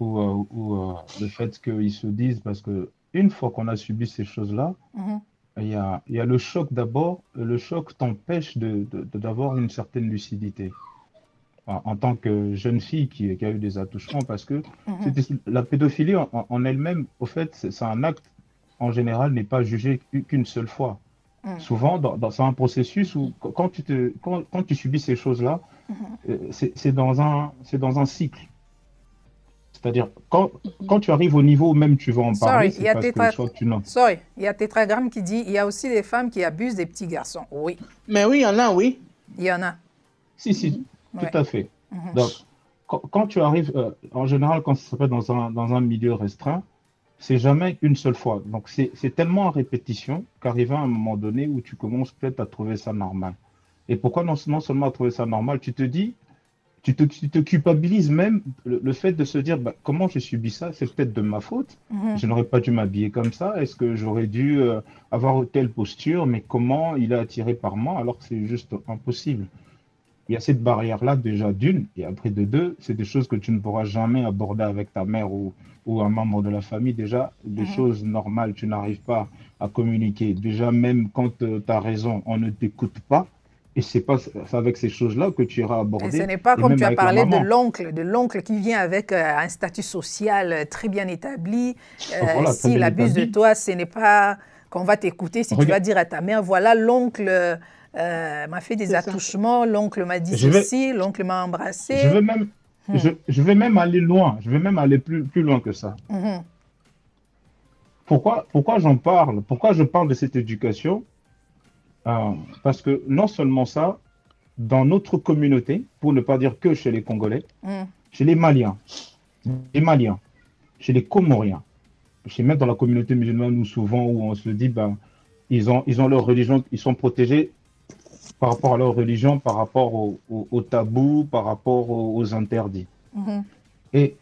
le fait qu'ils se disent, parce qu'une fois qu'on a subi ces choses-là, il y a le choc d'abord. Le choc t'empêche d'avoir une certaine lucidité en tant que jeune fille qui a eu des attouchements, parce que la pédophilie en elle-même, au fait, c'est un acte, en général, n'est pas jugé qu'une seule fois. Souvent, c'est un processus où quand tu subis ces choses-là, c'est dans un cycle. C'est-à-dire, quand tu arrives au niveau où même tu vas en parler, c'est parce que soit tu n'as... il y a Tétragramme qui dit, il y a aussi des femmes qui abusent des petits garçons. Oui. Mais oui, il y en a, oui. Il y en a. Si, tout à fait. Donc, quand tu arrives, en général, quand ça se fait dans un milieu restreint, c'est jamais une seule fois. Donc, c'est tellement en répétition qu'arrive à un moment donné où tu commences peut-être à trouver ça normal. Et pourquoi non seulement à trouver ça normal, tu te dis, tu te culpabilises même le fait de se dire, comment j'ai subi ça, c'est peut-être de ma faute. Je n'aurais pas dû m'habiller comme ça. Est-ce que j'aurais dû avoir telle posture, mais comment il est attiré par moi alors que c'est juste impossible. Il y a cette barrière-là déjà d'une, et après de deux, c'est des choses que tu ne pourras jamais aborder avec ta mère ou un membre de la famille. Déjà, des choses normales, tu n'arrives pas à communiquer. Déjà, même quand tu as raison, on ne t'écoute pas. Et c'est avec ces choses-là que tu iras aborder. Et ce n'est pas comme tu as parlé de l'oncle qui vient avec un statut social très bien établi. Voilà, s'il abuse de toi, ce n'est pas qu'on va t'écouter. Si tu vas dire à ta mère, voilà, l'oncle m'a fait des attouchements, l'oncle m'a dit ceci, l'oncle m'a embrassé. Je vais même aller loin. Je vais même aller plus loin que ça. Pourquoi j'en parle? Pourquoi je parle de cette éducation? Parce que non seulement ça, dans notre communauté, pour ne pas dire que chez les Congolais, chez les Maliens, chez les Comoriens, chez même dans la communauté musulmane, où souvent où on se dit, ils ont leur religion, ils sont protégés par rapport à leur religion, par rapport aux tabous, par rapport aux interdits. Et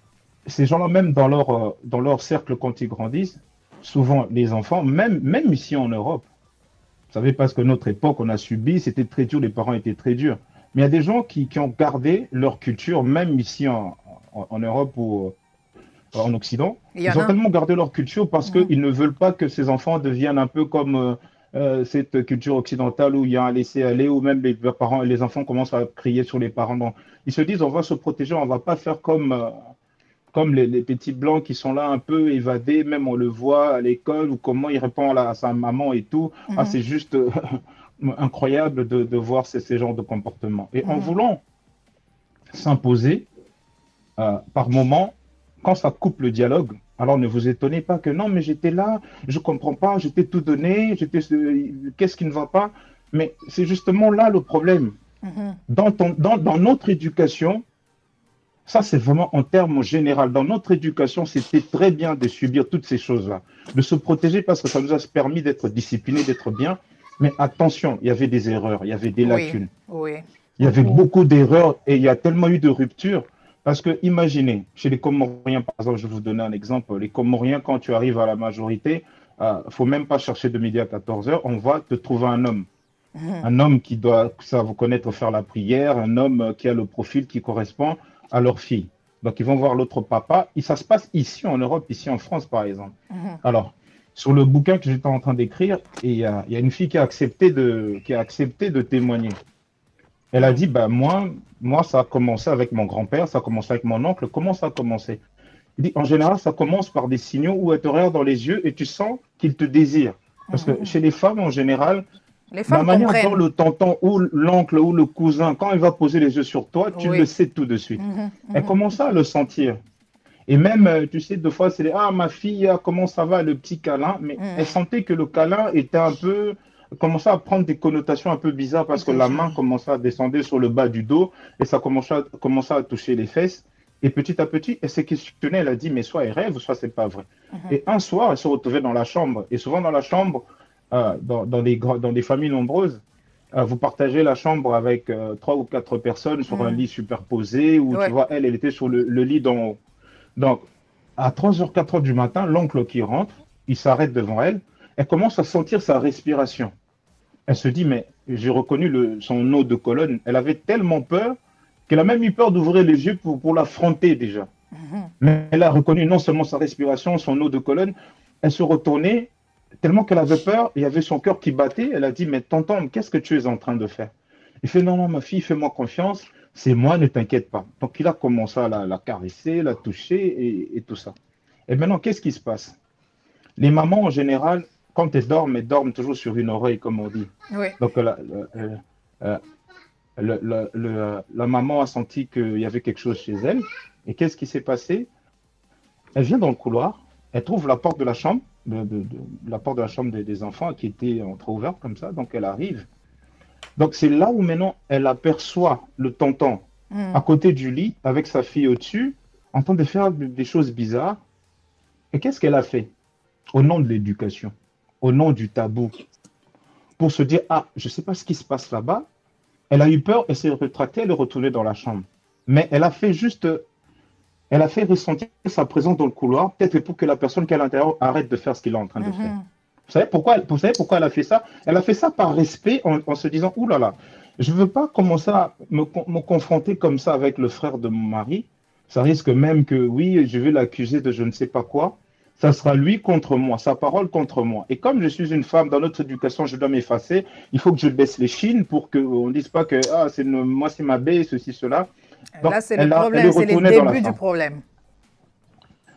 ces gens-là, même dans leur cercle, quand ils grandissent, souvent les enfants, même ici en Europe, vous savez, parce que notre époque, on a subi, c'était très dur, les parents étaient très durs. Mais il y a des gens qui ont gardé leur culture, même ici en Europe ou en Occident. Ils ont tellement gardé leur culture parce qu'ils ne veulent pas que ces enfants deviennent un peu comme cette culture occidentale où il y a un laisser-aller, où même les enfants commencent à crier sur les parents. Donc, ils se disent, on va se protéger, on ne va pas faire comme comme les petits blancs qui sont là un peu évadés, même on le voit à l'école, ou comment il répond à sa maman et tout. Ah, c'est juste incroyable de voir ces genres de comportements. Et en voulant s'imposer, par moment, quand ça coupe le dialogue, alors ne vous étonnez pas que non, mais j'étais là, je ne comprends pas, j'étais tout donné, qu'est-ce qui ne va pas? Mais c'est justement là le problème. Dans notre éducation, ça c'est vraiment en termes général, dans notre éducation, c'était très bien de subir toutes ces choses-là, de se protéger parce que ça nous a permis d'être disciplinés, d'être bien. Mais attention, il y avait des erreurs, il y avait des lacunes. Oui. Il y avait beaucoup d'erreurs et il y a tellement eu de ruptures. Parce que imaginez, chez les Comoriens, par exemple, je vais vous donner un exemple. Les Comoriens, quand tu arrives à la majorité, il ne faut même pas chercher de midi à 14 heures, on va te trouver un homme. Un homme qui doit savoir connaître faire la prière, un homme qui a le profil qui correspond à leur fille. Donc, ils vont voir l'autre papa. Et ça se passe ici en Europe, ici en France, par exemple. Alors, sur le bouquin que j'étais en train d'écrire, il y a une fille qui a accepté de témoigner. Elle a dit, bah, moi, ça a commencé avec mon grand-père, ça a commencé avec mon oncle. Comment ça a commencé? Il dit, en général, ça commence par des signaux où elle te regarde dans les yeux et tu sens qu'il te désire. Parce que chez les femmes, en général, la manière dont le tonton ou l'oncle ou le cousin, quand il va poser les yeux sur toi, tu le sais tout de suite. Elle commence à le sentir. Et même, tu sais, deux fois, c'est ah, ma fille, comment ça va, le petit câlin. Mais elle sentait que le câlin était un peu, commençait à prendre des connotations un peu bizarres parce que la main commençait à descendre sur le bas du dos et ça commençait à toucher les fesses. Et petit à petit, elle s'est questionnée, elle a dit, mais soit elle rêve, soit c'est pas vrai. Et un soir, elle se retrouvait dans la chambre. Et souvent dans la chambre, dans des familles nombreuses, vous partagez la chambre avec 3 ou 4 personnes sur un lit superposé où tu vois, elle était sur le lit d'en haut. Donc, à 3h, 4h du matin, l'oncle qui rentre, il s'arrête devant elle, elle commence à sentir sa respiration. Elle se dit, mais j'ai reconnu son eau de colonne. Elle avait tellement peur qu'elle a même eu peur d'ouvrir les yeux pour l'affronter déjà. Mais elle a reconnu non seulement sa respiration, son eau de colonne, elle se retournait tellement qu'elle avait peur, il y avait son cœur qui battait. Elle a dit, mais tonton, qu'est-ce que tu es en train de faire? Il fait, non, non, ma fille, fais-moi confiance, c'est moi, ne t'inquiète pas. Donc il a commencé à la caresser, la toucher et tout ça. Et maintenant, qu'est-ce qui se passe? Les mamans, en général, quand elles dorment toujours sur une oreille, comme on dit. Donc la maman a senti qu'il y avait quelque chose chez elle. Et qu'est-ce qui s'est passé? Elle vient dans le couloir, elle trouve la porte de la chambre, la porte de la chambre des enfants qui était entrouverte comme ça. Donc elle arrive. Donc c'est là où maintenant elle aperçoit le tonton à côté du lit avec sa fille au-dessus, en train de faire des choses bizarres. Et qu'est-ce qu'elle a fait? Au nom de l'éducation, au nom du tabou, pour se dire, ah, je ne sais pas ce qui se passe là-bas. Elle a eu peur, elle s'est rétractée, elle est retournée dans la chambre. Mais elle a fait ressentir sa présence dans le couloir, peut-être pour que la personne qui est à l'intérieur arrête de faire ce qu'il est en train de faire. Vous savez pourquoi elle a fait ça? Elle a fait ça par respect en se disant, ouh là là, je ne veux pas commencer à me confronter comme ça avec le frère de mon mari. Ça risque même que, oui, je vais l'accuser de je ne sais pas quoi. Ça sera lui contre moi, sa parole contre moi. Et comme je suis une femme, dans notre éducation, je dois m'effacer. Il faut que je baisse les chines pour qu'on ne dise pas que ah, moi, c'est ma baie, ceci, cela. Donc, là, c'est le problème, c'est le début du problème.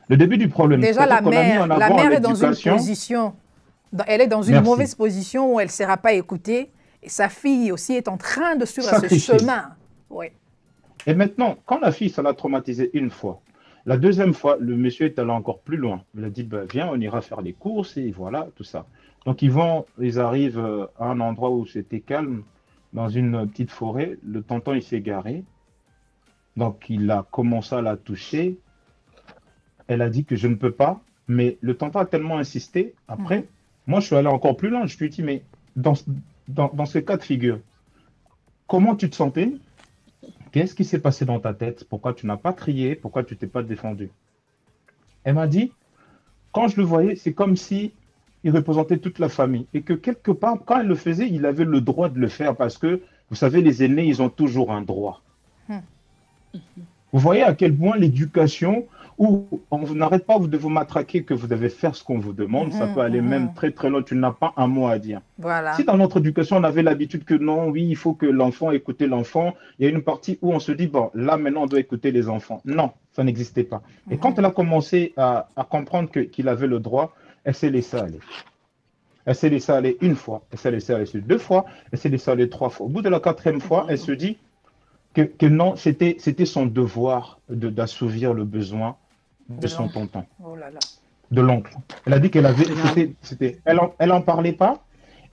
Le début du problème. Déjà, la mère est dans une position, elle est dans une mauvaise position où elle ne sera pas écoutée. Et sa fille aussi est en train de suivre ce chemin. Oui. Et maintenant, quand la fille, ça l'a traumatisée une fois, la deuxième fois, le monsieur est allé encore plus loin. Il a dit, bah, viens, on ira faire les courses et voilà, tout ça. Donc, ils arrivent à un endroit où c'était calme, dans une petite forêt. Le tonton, il s'est garé. Donc, il a commencé à la toucher. Elle a dit que je ne peux pas. Mais le tonton a tellement insisté. Après, moi, je suis allé encore plus loin. Je lui ai dit, mais dans ce cas de figure, comment tu te sentais? Qu'est-ce qui s'est passé dans ta tête? Pourquoi tu n'as pas crié? Pourquoi tu t'es pas défendu? Elle m'a dit, quand je le voyais, c'est comme si il représentait toute la famille. Et que quelque part, quand elle le faisait, il avait le droit de le faire parce que, vous savez, les aînés, ils ont toujours un droit. Vous voyez à quel point l'éducation, où on n'arrête pas de vous matraquer que vous devez faire ce qu'on vous demande, ça peut aller même très très loin, tu n'as pas un mot à dire. Voilà. Si dans notre éducation, on avait l'habitude que non, oui, il faut que l'enfant écoute l'enfant, il y a une partie où on se dit, bon, là maintenant, on doit écouter les enfants. Non, Ça n'existait pas. Et quand elle a commencé à comprendre qu'il avait le droit, elle s'est laissée aller. Elle s'est laissée aller une fois, elle s'est laissée aller deux fois, elle s'est laissée aller trois fois. Au bout de la quatrième fois, elle se dit que non, c'était son devoir d'assouvir le besoin de son tonton, de l'oncle. Elle a dit qu'elle avait, elle en parlait pas.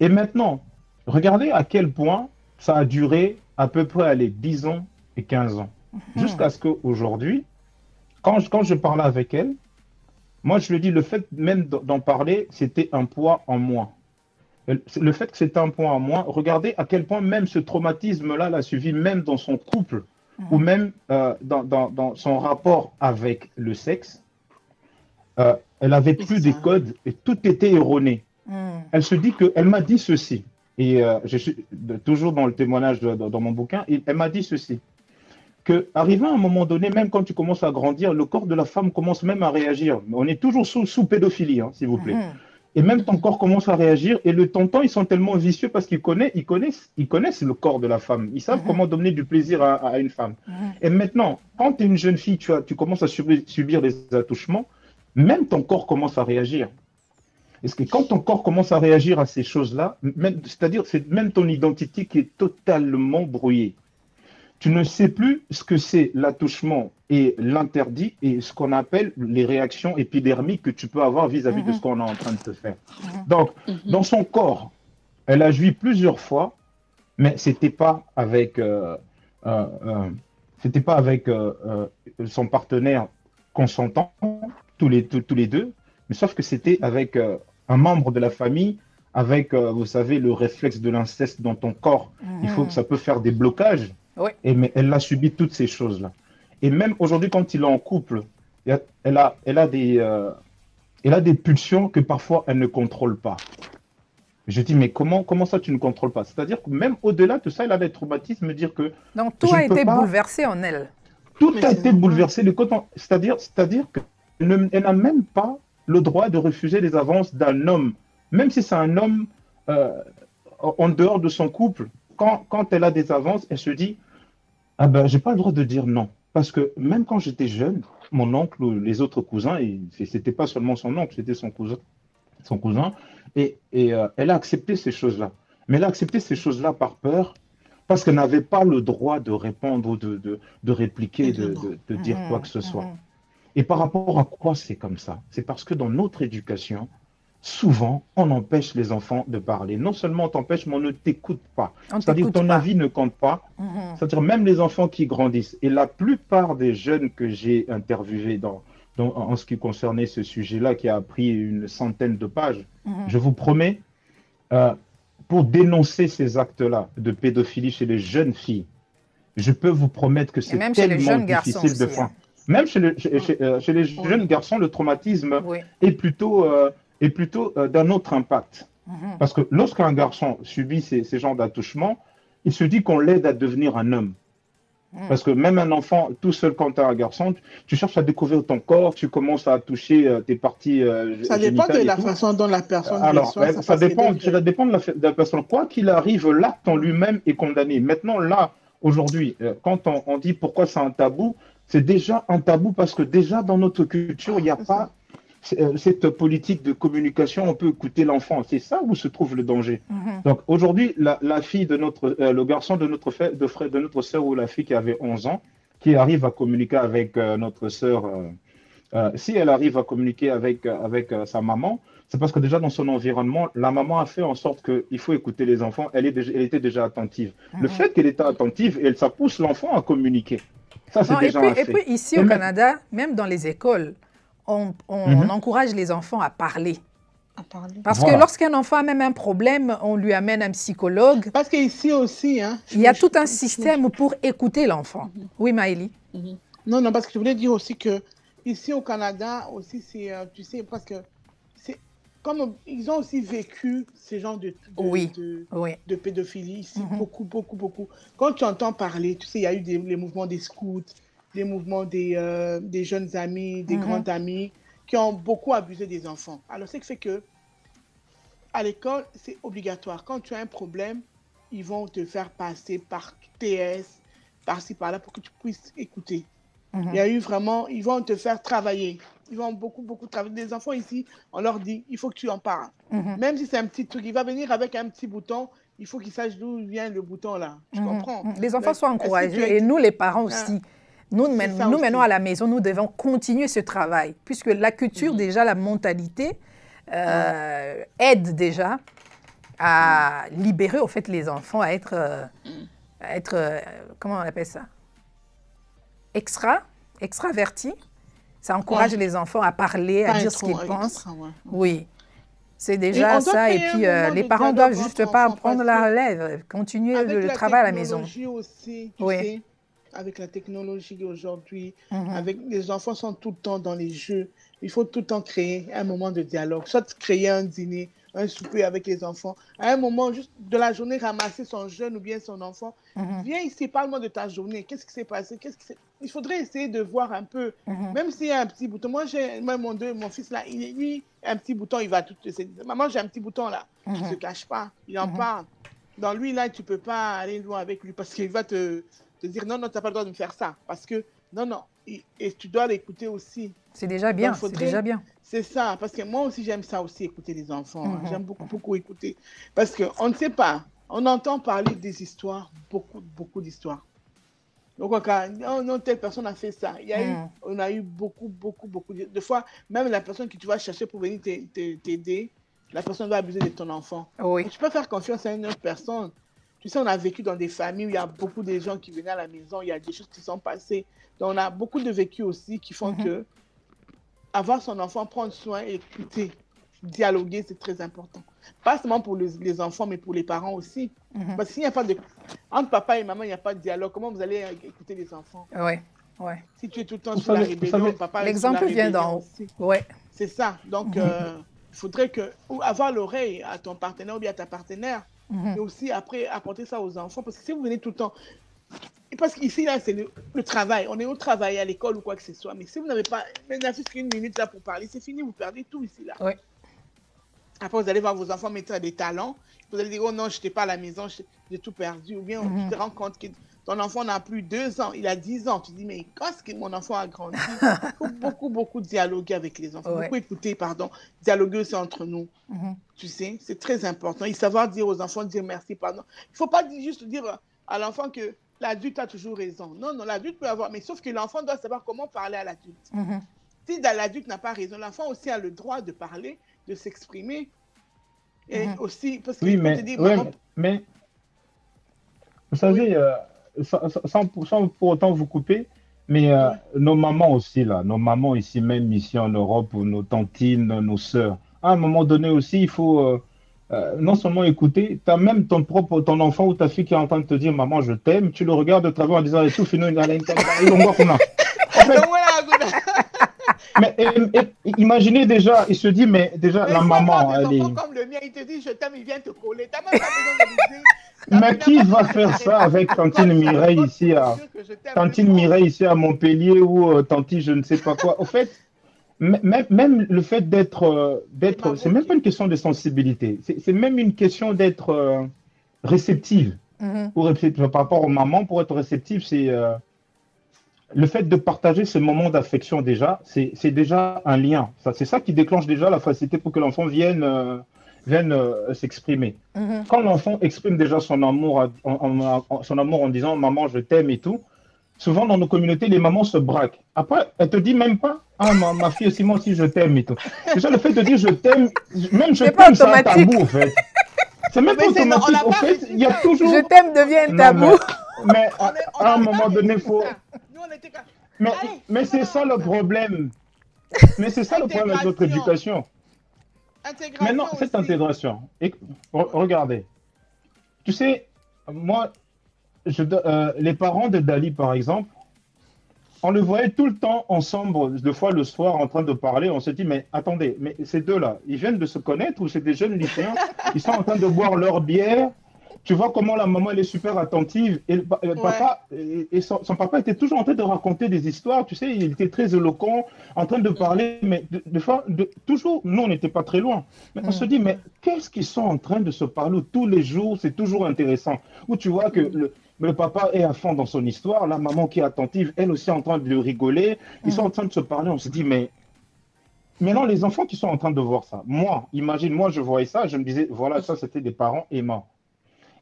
Et maintenant, regardez à quel point ça a duré à peu près 10 ans et 15 ans. Jusqu'à ce qu'aujourd'hui, quand je parlais avec elle, moi je lui dis le fait même d'en parler, c'était un poids en moins. Le fait que c'était un poids en moins, regardez à quel point même ce traumatisme-là l'a suivi même dans son couple ou même dans son rapport avec le sexe. Elle avait plus des codes et tout était erroné. Elle se dit elle m'a dit ceci. Et je suis toujours dans le témoignage dans mon bouquin, elle m'a dit ceci. Qu'arrivé à un moment donné, même quand tu commences à grandir, le corps de la femme commence même à réagir. On est toujours sous pédophilie, hein, s'il vous plaît. Et même ton corps commence à réagir. Et le tonton, ils sont tellement vicieux parce qu'ils connaissent le corps de la femme. Ils savent comment donner du plaisir à une femme. Et maintenant, quand tu es une jeune fille, tu commences à subir des attouchements, même ton corps commence à réagir. Parce que quand ton corps commence à réagir à ces choses-là, c'est-à-dire c'est même ton identité qui est totalement brouillée. Tu ne sais plus ce que c'est l'attouchement et l'interdit et ce qu'on appelle les réactions épidermiques que tu peux avoir vis-à-vis de ce qu'on est en train de te faire. Donc, dans son corps, elle a joui plusieurs fois, mais c'était pas avec son partenaire consentant, tous les deux, mais sauf que c'était avec un membre de la famille, avec, vous savez, le réflexe de l'inceste dans ton corps. Il faut que ça peut faire des blocages. Oui. Mais elle a subi toutes ces choses-là. Et même aujourd'hui, quand il est en couple, elle a des pulsions que parfois elle ne contrôle pas. Je dis, mais comment ça tu ne contrôles pas? C'est-à-dire que même au-delà de ça, elle a des traumatismes, dire que... Donc tout a été bouleversé en elle. Tout a été bouleversé. C'est-à-dire qu'elle n'a même pas le droit de refuser les avances d'un homme. Même si c'est un homme en dehors de son couple, quand elle a des avances, elle se dit, ah ben, j'ai pas le droit de dire non. Parce que même quand j'étais jeune, mon oncle ou les autres cousins, et c'était pas seulement son oncle, c'était son cousin, et elle a accepté ces choses-là. Mais elle a accepté ces choses-là par peur, parce qu'elle n'avait pas le droit de répondre, de répliquer, de dire quoi que ce soit. Et par rapport à quoi c'est comme ça? C'est parce que dans notre éducation, souvent, on empêche les enfants de parler. Non seulement on t'empêche, mais on ne t'écoute pas. C'est-à-dire que ton avis ne compte pas. C'est-à-dire même les enfants qui grandissent. Et la plupart des jeunes que j'ai interviewés en ce qui concernait ce sujet-là, qui a pris une centaine de pages, je vous promets, pour dénoncer ces actes-là de pédophilie chez les jeunes filles, je peux vous promettre que c'est tellement difficile de faire. Même chez les jeunes garçons, le traumatisme est plutôt d'un autre impact. Parce que lorsqu'un garçon subit ces genres d'attouchements, il se dit qu'on l'aide à devenir un homme. Parce que même un enfant, tout seul quand tu es un garçon, tu cherches à découvrir ton corps, tu commences à toucher tes parties ça dépend de la façon dont la personne reçoit. Ça dépend de la personne. Quoi qu'il arrive, l'acte en lui-même est condamné. Maintenant, là, aujourd'hui, quand on dit pourquoi c'est un tabou, c'est déjà un tabou parce que déjà dans notre culture, il n'y a pas cette politique de communication, on peut écouter l'enfant. C'est ça où se trouve le danger. Donc aujourd'hui, la fille de le garçon de notre sœur ou la fille qui avait 11 ans, qui arrive à communiquer avec notre sœur, si elle arrive à communiquer avec sa maman, c'est parce que déjà dans son environnement, la maman a fait en sorte qu'il faut écouter les enfants. Elle était déjà attentive. Le fait qu'elle était attentive, ça pousse l'enfant à communiquer. Ça, c'est déjà un fait. Et puis ici au Canada, même dans les écoles, on encourage les enfants à parler. Parce que lorsqu'un enfant a même un problème, on lui amène un psychologue. Parce qu'ici aussi... il y a tout un système pour écouter l'enfant. Oui, Maëlie? Non, parce que je voulais dire aussi que ici au Canada, aussi, c'est, tu sais, parce que comme ils ont aussi vécu ce genre de pédophilie ici, beaucoup. Quand tu entends parler, tu sais, il y a eu les mouvements des scouts, les mouvements des jeunes amis, des grands amis qui ont beaucoup abusé des enfants. Alors, c'est que fait que à l'école, c'est obligatoire. Quand tu as un problème, ils vont te faire passer par TS, par-ci, par-là, pour que tu puisses écouter. Il y a eu vraiment, ils vont te faire travailler. Ils vont beaucoup, beaucoup travailler. Les enfants ici, on leur dit, il faut que tu en parles. Même si c'est un petit truc, il va venir avec un petit bouton, il faut qu'il sache d'où vient le bouton là. Tu comprends? Les enfants sont encouragés et nous, les parents aussi. Nous, maintenant à la maison, nous devons continuer ce travail, puisque la culture, déjà, la mentalité, aide déjà à libérer, au fait, les enfants à être comment on appelle ça? Extravertis. Ça encourage les enfants à parler, à dire ce qu'ils pensent. Oui. C'est déjà ça. Et puis, les parents doivent juste pas prendre la relève, continuer le travail à la maison. Aussi, tu sais, avec la technologie d'aujourd'hui, les enfants sont tout le temps dans les jeux. Il faut tout le temps créer un moment de dialogue, soit créer un dîner, un souper avec les enfants. À un moment, juste de la journée, ramasser son jeune ou bien son enfant. Viens ici, parle-moi de ta journée. Qu'est-ce qui s'est passé? Il faudrait essayer de voir un peu, même s'il y a un petit bouton. Moi, mon fils là, lui, un petit bouton, il va tout te dire. Maman, j'ai un petit bouton là. Il ne se cache pas, il en parle. Dans lui, là, tu ne peux pas aller loin avec lui parce qu'il va te dire non, non, tu n'as pas le droit de me faire ça. Parce que, non, non, et tu dois l'écouter aussi. C'est déjà bien, c'est déjà bien. C'est ça, parce que moi aussi, j'aime ça aussi, écouter les enfants. J'aime beaucoup, beaucoup écouter. Parce qu'on ne sait pas, on entend parler des histoires, beaucoup, beaucoup d'histoires. Donc, non, telle personne a fait ça. On a eu beaucoup, beaucoup, beaucoup de fois, même la personne que tu vas chercher pour venir t'aider, la personne va abuser de ton enfant. Oui. Tu peux faire confiance à une autre personne. Tu sais, on a vécu dans des familles où il y a beaucoup de gens qui venaient à la maison, il y a des choses qui sont passées. Donc, on a beaucoup de vécus aussi qui font que avoir son enfant, prendre soin, écouter, dialoguer, c'est très important. Pas seulement pour les enfants, mais pour les parents aussi. Parce que s'il n'y a pas de... Entre papa et maman, il n'y a pas de dialogue. Comment vous allez écouter les enfants? Oui, oui. Si tu es tout le temps sur la rébellion, papa... L'exemple vient d'en haut. Oui. C'est ça. Donc, il faudrait avoir l'oreille à ton partenaire ou bien à ta partenaire. Et aussi, après, apporter ça aux enfants. Parce que si vous venez tout le temps... Parce qu'ici, là, c'est le travail. On est au travail, à l'école ou quoi que ce soit. Mais si vous n'avez pas même une minute là pour parler, c'est fini, vous perdez tout ici, là. Oui. Après, vous allez voir vos enfants mettre des talents. Vous allez dire, oh non, je n'étais pas à la maison, j'ai tout perdu. Ou bien tu te rends compte que ton enfant n'a plus 2 ans, il a 10 ans. Tu te dis, mais quand est-ce que mon enfant a grandi? Il faut beaucoup, beaucoup dialoguer avec les enfants. Beaucoup écouter, pardon. Dialoguer aussi entre nous. Tu sais, c'est très important. Et savoir dire aux enfants, dire merci, pardon. Il ne faut pas juste dire à l'enfant que l'adulte a toujours raison. Non, non, l'adulte peut avoir, mais sauf que l'enfant doit savoir comment parler à l'adulte. Si l'adulte n'a pas raison, l'enfant aussi a le droit de parler, de s'exprimer. Et aussi, parce que mais vous savez, sans pour autant vous couper, mais nos mamans aussi, là, nos mamans ici, même ici en Europe, nos tantines, nos sœurs, à un moment donné aussi, il faut... non seulement écouter, tu as même ton enfant ou ta fille qui est en train de te dire maman je t'aime, tu le regardes de travers en disant et tout mais imaginez déjà, il se dit mais déjà la maman elle est... comme le mien, il te dit je t'aime, il vient te coller, t'as même pas besoin de lui dire. Mais qui va faire ça avec tantine Mireille ici à Montpellier ou tantine je ne sais pas quoi. Au fait, même le fait d'être, c'est même pas une question de sensibilité, c'est même une question d'être réceptive. Par rapport aux mamans, pour être réceptive, c'est le fait de partager ce moment d'affection déjà, c'est déjà un lien. C'est ça qui déclenche déjà la facilité pour que l'enfant vienne s'exprimer. Quand l'enfant exprime déjà son amour en disant maman je t'aime et tout, souvent dans nos communautés les mamans se braquent. Après elle te dit même pas ah ma fille aussi moi aussi je t'aime et tout. Déjà le fait de dire je t'aime, même je t'aime c'est un tabou en fait. C'est même pas automatique. En fait il y a toujours je t'aime devient un tabou. Mais à un moment donné il faut... Mais c'est ça le problème. Mais c'est ça le problème avec notre éducation. Maintenant, cette intégration, regardez, tu sais, moi, les parents de Dali, par exemple, on le voyait tout le temps ensemble, deux fois le soir, en train de parler. On se dit, mais attendez, mais ces deux-là, ils viennent de se connaître ou c'est des jeunes lycéens? Ils sont en train de boire leur bière. Tu vois comment la maman, elle est super attentive. Et papa, son papa était toujours en train de raconter des histoires. Tu sais, il était très éloquent, en train de parler. Mais toujours, nous, on n'était pas très loin. Mais on se dit, mais qu'est-ce qu'ils sont en train de se parler tous les jours? C'est toujours intéressant. Où tu vois que le papa est à fond dans son histoire, la maman qui est attentive, elle aussi en train de rigoler, ils sont en train de se parler, on se dit, mais maintenant les enfants qui sont en train de voir ça, moi, imagine, moi je voyais ça, je me disais, voilà, ça c'était des parents aimants.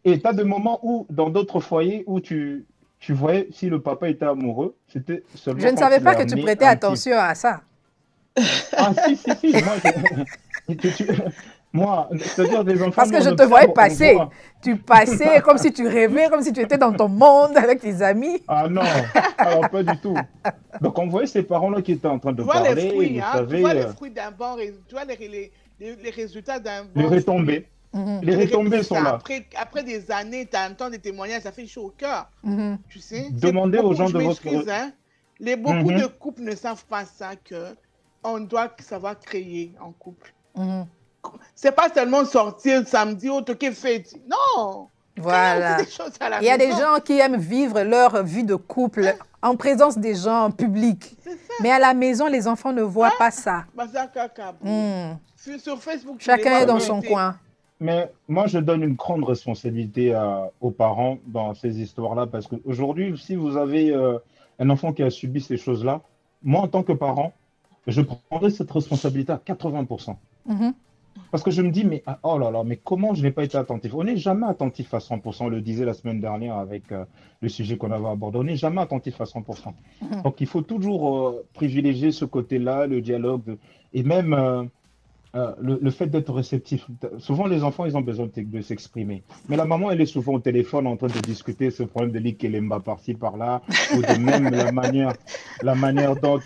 Et tu as des moments où, dans d'autres foyers, où tu voyais si le papa était amoureux, c'était seulement Je ne quand savais il pas a que tu amené prêtais un petit. attention à ça. Ah, si, moi, moi, c'est-à-dire des enfants, Parce nous, que on je te observe, voyais on passer. voit. Tu passais comme si tu rêvais, comme si tu étais dans ton monde avec tes amis. Ah non, alors pas du tout. Donc, on voyait ces parents-là qui étaient en train de Tu vois les parler, et fruits, vous hein? Tu vois savez, les fruits d'un bon, tu vois les résultats d'un les bon fruit. retombées. Les retombées C'est sont ça. là. Après des années, tu entends des témoignages, ça fait chaud au cœur. Tu sais, c'est Demandez aux beaucoup, gens je de votre. m'excuse, hein. Beaucoup de couples ne savent pas ça, que on doit savoir créer en couple. C'est pas seulement sortir samedi, autre qui fête. Non! Voilà. Des choses à la Il y a des maison. gens qui aiment vivre leur vie de couple en présence des gens en public. Mais à la maison, les enfants ne voient pas ça. Sur Facebook, Chacun est dans son coin. Mais moi, je donne une grande responsabilité aux parents dans ces histoires-là, parce qu'aujourd'hui, si vous avez un enfant qui a subi ces choses-là, moi, en tant que parent, je prendrai cette responsabilité à 80%. Parce que je me dis, mais oh là là, mais comment je n'ai pas été attentif? On n'est jamais attentif à 100%, on le disait la semaine dernière avec le sujet qu'on avait abordé, on n'est jamais attentif à 100%. Donc, il faut toujours privilégier ce côté-là, le dialogue, et même le fait d'être réceptif. Souvent, les enfants, ils ont besoin de s'exprimer. Mais la maman, elle est souvent au téléphone en train de discuter ce problème de l'ikelemba par-ci, par-là, ou de même la manière dont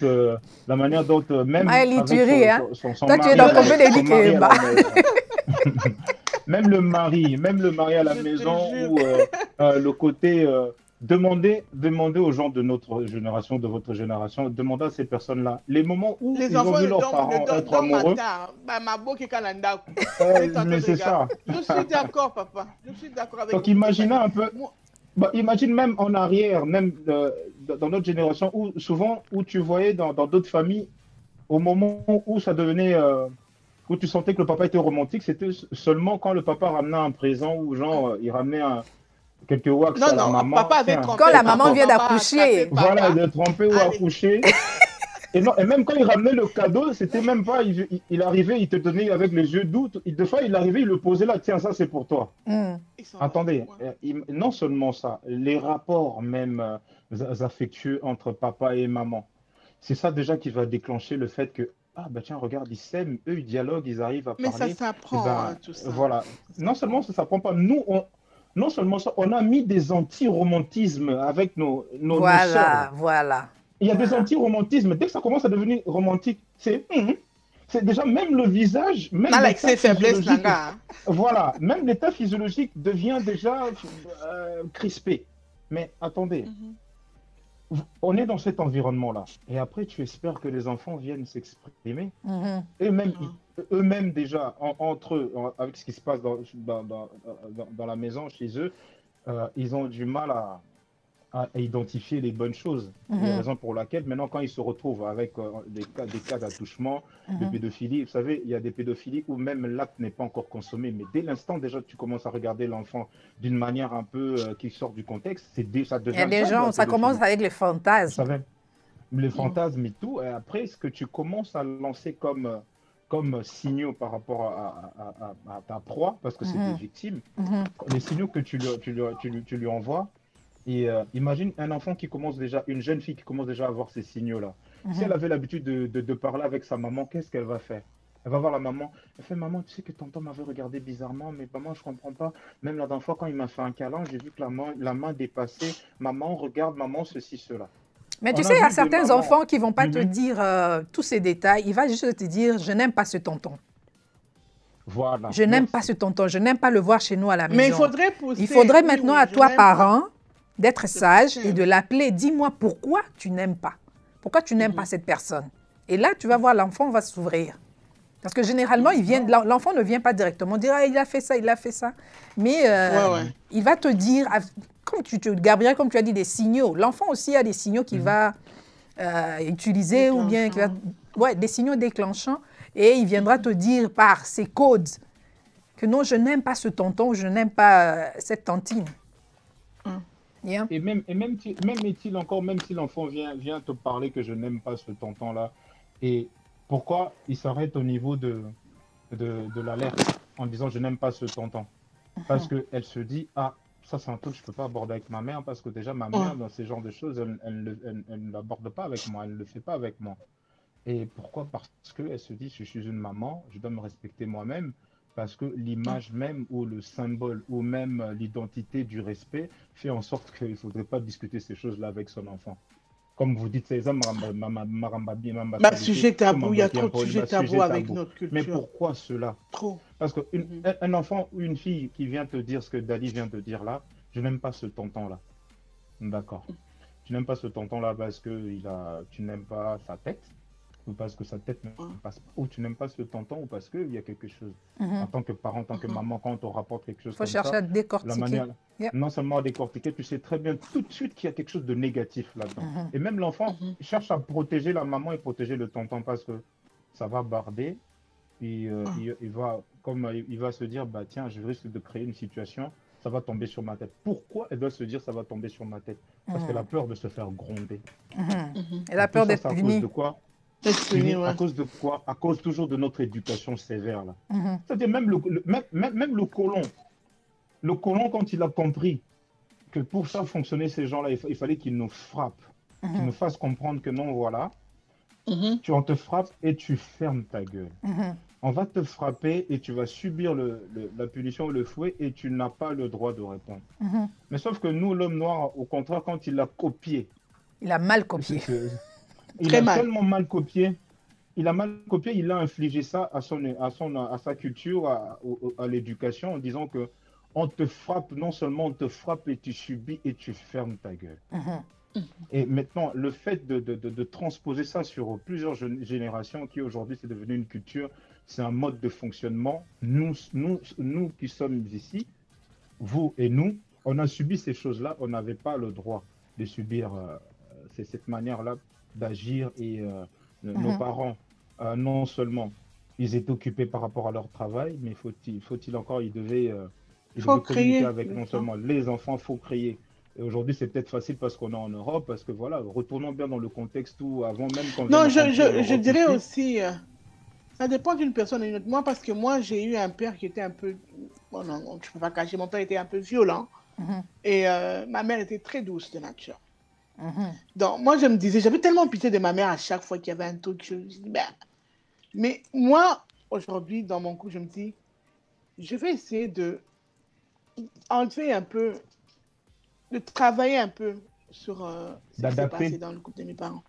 même Maëlie, avec tu ris, hein? son Toi, tu es mari dans à la- combien de son mari à la l'ikelemba? maison. Même le mari à la Je te maison, jure. ou le côté demander aux gens de notre génération, de votre génération, demander à ces personnes-là, les moments où Les ils ont enfants vu ne leurs parents être dorment amoureux, matin. Ma boque est calenda. mais c'est ça. Je suis d'accord, papa. Je suis d'accord avec Donc vous. imaginez un peu, Moi- imagine même en arrière, même dans notre génération, où souvent, où tu voyais dans d'autres familles, au moment où ça devenait, où tu sentais que le papa était romantique, c'était seulement quand le papa ramenait un présent, ou genre, il ramenait quelques wax Non, à la non, maman. papa avait Tiens, trompé. Quand la papa. maman vient Papa a d'accoucher. attrapé papa. Voilà, de tromper ou Allez. accoucher. Et, non, et même quand il ramenait le cadeau, c'était même pas, il arrivait, il te donnait avec les yeux doux. Des fois, il arrivait, il le posait là, tiens, ça c'est pour toi. Ils sont Attendez, là. non seulement ça, les rapports même affectueux entre papa et maman, c'est ça déjà qui va déclencher le fait que, ah bah tiens, regarde, ils s'aiment, eux, ils dialoguent, ils arrivent à Mais ça parler. s'apprend, Eh ben, hein, tout ça. voilà. Non seulement ça s'apprend pas, nous, non seulement ça, on a mis des anti-romantismes avec nos sœurs. Voilà, voilà. Il y a des anti-romantismes. Dès que ça commence à devenir romantique, c'est déjà même le visage, même Mal avec l'état ses faiblesses, physiologique, Nanga. Hein. voilà, même l'état physiologique devient déjà crispé. Mais attendez, on est dans cet environnement-là. Et après, tu espères que les enfants viennent s'exprimer. Eux-mêmes déjà, entre eux, avec ce qui se passe dans la maison, chez eux, ils ont du mal à identifier les bonnes choses. Les raisons pour lesquelles, maintenant, quand ils se retrouvent avec des cas d'attouchement, de pédophilie, vous savez, il y a des pédophilies où même l'acte n'est pas encore consommé, mais dès l'instant, déjà, tu commences à regarder l'enfant d'une manière un peu qui sort du contexte, ça devient... Il y a des gens, ça commence avec les Vous fantasmes. savez, les fantasmes et tout, et après, ce que tu commences à lancer comme signaux par rapport à ta proie, parce que c'est des victimes, les signaux que tu lui envoies. Et imagine un enfant qui commence déjà, une jeune fille qui commence déjà à avoir ces signaux-là. Si elle avait l'habitude de parler avec sa maman, qu'est-ce qu'elle va faire? Elle va voir la maman. Elle fait, maman, tu sais que tonton m'avait regardé bizarrement, mais maman, je comprends pas. Même la dernière fois, quand il m'a fait un câlin, j'ai vu que la main dépassait. Maman, regarde, maman, ceci, cela. Mais tu On sais, a il y a vu certains des mamans. enfants qui ne vont pas te dire tous ces détails. Il va juste te dire, je n'aime pas ce tonton. Voilà. Je n'aime Merci. pas ce tonton. Je n'aime pas le voir chez nous à la maison. Mais il faudrait pousser. Il faudrait Oui, maintenant oui, à je toi, n'aime pas. parent, d'être sage pousser. et de l'appeler. Dis-moi pourquoi tu n'aimes pas. Pourquoi tu n'aimes pas cette personne. Et là, tu vas voir, l'enfant va s'ouvrir. Parce que généralement, l'enfant ne vient pas directement dire, ah, il a fait ça, il a fait ça. Mais il va te dire, Gabriel, comme tu as dit, des signaux. L'enfant aussi a des signaux qu'il va utiliser ou bien des signaux déclenchants. Et il viendra te dire par ses codes que non, je n'aime pas ce tonton, je n'aime pas cette tantine. Yeah. même est-il encore, même si l'enfant vient te parler que je n'aime pas ce tonton-là, et pourquoi il s'arrête au niveau de l'alerte en disant je n'aime pas ce tonton? Parce qu'elle se dit, ah, ça c'est un truc que je ne peux pas aborder avec ma mère, parce que déjà ma mère, dans ce genre de choses, elle ne l'aborde pas avec moi, elle ne le fait pas avec moi. Et pourquoi? Parce qu'elle se dit, je suis une maman, je dois me respecter moi-même, parce que l'image même ou le symbole ou même l'identité du respect fait en sorte qu'il ne faudrait pas discuter ces choses-là avec son enfant. Comme vous dites, c'est ça, Bah, sujet tabou, il y a trop de sujets tabous avec notre mais culture. pourquoi cela? Trop. Parce qu'un enfant ou une fille qui vient te dire ce que Dali vient te dire là, je n'aime pas ce tonton-là. D'accord. Tu n'aimes pas ce tonton-là parce que tu n'aimes pas sa tête, ou parce que sa tête ne passe pas, ou tu n'aimes pas ce tonton, ou parce qu'il y a quelque chose. En tant que parent, en tant que maman, quand on rapporte quelque chose Il faut comme chercher ça, à décortiquer. la manière, non seulement à décortiquer, tu sais très bien tout de suite qu'il y a quelque chose de négatif là-dedans. Et même l'enfant cherche à protéger la maman et protéger le tonton parce que ça va barder. Puis il va se dire, bah tiens, je risque de créer une situation, ça va tomber sur ma tête. Pourquoi elle doit se dire ça va tomber sur ma tête? Parce qu'elle a peur de se faire gronder. Elle a peur d'être punie. À cause de quoi? À cause de quoi? À cause toujours de notre éducation sévère là. C'est-à-dire même le colon. Le colon, quand il a compris que pour ça fonctionner ces gens-là, il fallait qu'il nous frappe, qu'il nous fasse comprendre que non, voilà, tu en te frappes et tu fermes ta gueule. On va te frapper et tu vas subir la punition ou le fouet et tu n'as pas le droit de répondre. Mais sauf que nous, l'homme noir, au contraire, quand il a copié, il a mal copié. Il a tellement mal copié. Il a mal copié, il a infligé ça à sa culture, à l'éducation, en disant que on te frappe, non seulement on te frappe et tu subis et tu fermes ta gueule. Et maintenant, le fait de transposer ça sur plusieurs générations, qui aujourd'hui c'est devenu une culture, c'est un mode de fonctionnement. Nous qui sommes ici, vous et nous, on a subi ces choses-là, on n'avait pas le droit de subir cette manière-là d'agir et nos parents, non seulement ils étaient occupés par rapport à leur travail, mais faut-il encore, ils devaient communiquer avec non seulement les enfants, il faut créer. Et aujourd'hui, c'est peut-être facile parce qu'on est en Europe, parce que voilà, retournons bien dans le contexte où avant même qu'on... Non, je dirais aussi, ça dépend d'une personne à une autre. Moi, parce que moi, j'ai eu un père qui était un peu... Bon, non, je ne peux pas cacher, mon père était un peu violent. Et ma mère était très douce de nature. Donc, moi, je me disais, j'avais tellement pitié de ma mère à chaque fois qu'il y avait un truc. Je me dis, ben... Mais moi, aujourd'hui, dans mon couple, je me dis, je vais essayer de enlever un peu, de travailler un peu sur ce qui s'est passé dans le couple de mes parents.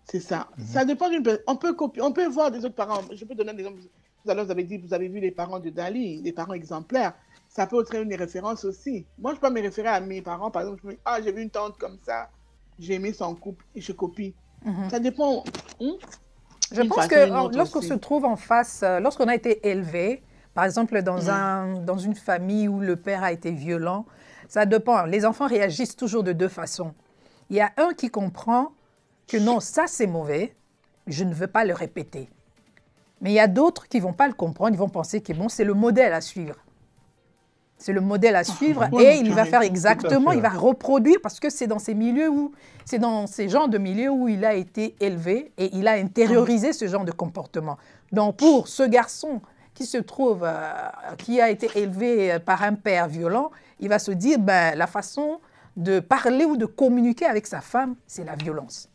C'est ça. Ça dépend d'une personne. On peut copier, on peut voir des autres parents. Je peux donner des exemples. Tout à l'heure, vous avez dit, vous avez vu les parents de Dali, les parents exemplaires. Ça peut être une référence aussi. Moi, je peux me référer à mes parents. Par exemple, je me dis, ah, j'ai vu une tante comme ça. J'ai aimé son couple et je copie. Ça dépend. Je pense que lorsqu'on se trouve en face, lorsqu'on a été élevé, par exemple dans une famille où le père a été violent, ça dépend. Les enfants réagissent toujours de deux façons. Il y a un qui comprend que non, ça c'est mauvais, je ne veux pas le répéter. Mais il y a d'autres qui ne vont pas le comprendre, ils vont penser que bon, c'est le modèle à suivre. C'est le modèle à suivre et il va faire exactement, il va reproduire parce que c'est dans ces milieux où, c'est dans ces genres de milieux où il a été élevé et il a intériorisé ce genre de comportement. Donc pour ce garçon qui se trouve, qui a été élevé par un père violent, il va se dire, ben, la façon de parler ou de communiquer avec sa femme, c'est la violence.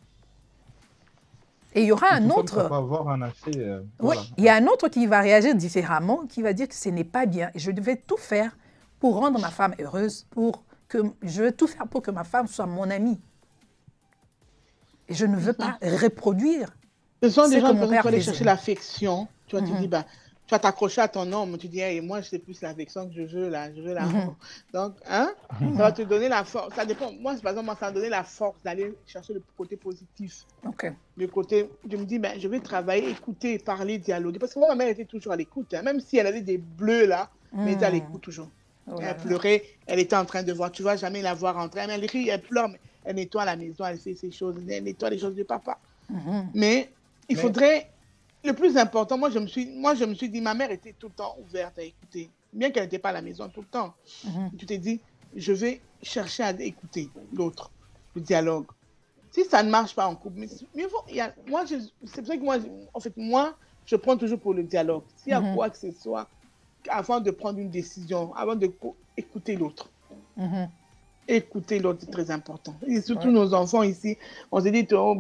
Et il y aura un autre... Ça peut avoir un accès, oui, il y a un autre qui va réagir différemment, qui va dire que ce n'est pas bien. Je devais tout faire pour rendre ma femme heureuse, je veux tout faire pour que ma femme soit mon amie. Et je ne veux pas reproduire. Ce sont des gens qui vont aller chercher l'affection. Tu vois, tu dis, bah, tu vas t'accrocher à ton homme, tu dis, hey, moi, c'est plus l'affection que je veux l'amour. Donc, ça va te donner la force. Ça dépend. Moi, par exemple, ça va donner la force d'aller chercher le côté positif. Le côté, je me dis, ben, je vais travailler, écouter, parler, dialoguer. Parce que moi, ma mère était toujours à l'écoute. Hein. Même si elle avait des bleus là, mais elle était à l'écoute toujours. Elle pleurait, elle était en train de voir. Tu vas jamais la voir en train. Elle rit, elle pleure, mais elle nettoie la maison, elle fait ses choses, elle nettoie les choses de papa. Mais il faudrait... Le plus important, moi je me suis dit, ma mère était tout le temps ouverte à écouter, bien qu'elle n'était pas à la maison tout le temps. Tu t'es dit, je vais chercher à écouter l'autre, le dialogue. Si ça ne marche pas en couple, c'est pour ça que moi, je prends toujours pour le dialogue. S'il y a quoi que ce soit, avant de prendre une décision, avant d'écouter l'autre. Écouter l'autre, c'est très important. Et surtout nos enfants ici, on se dit, oh,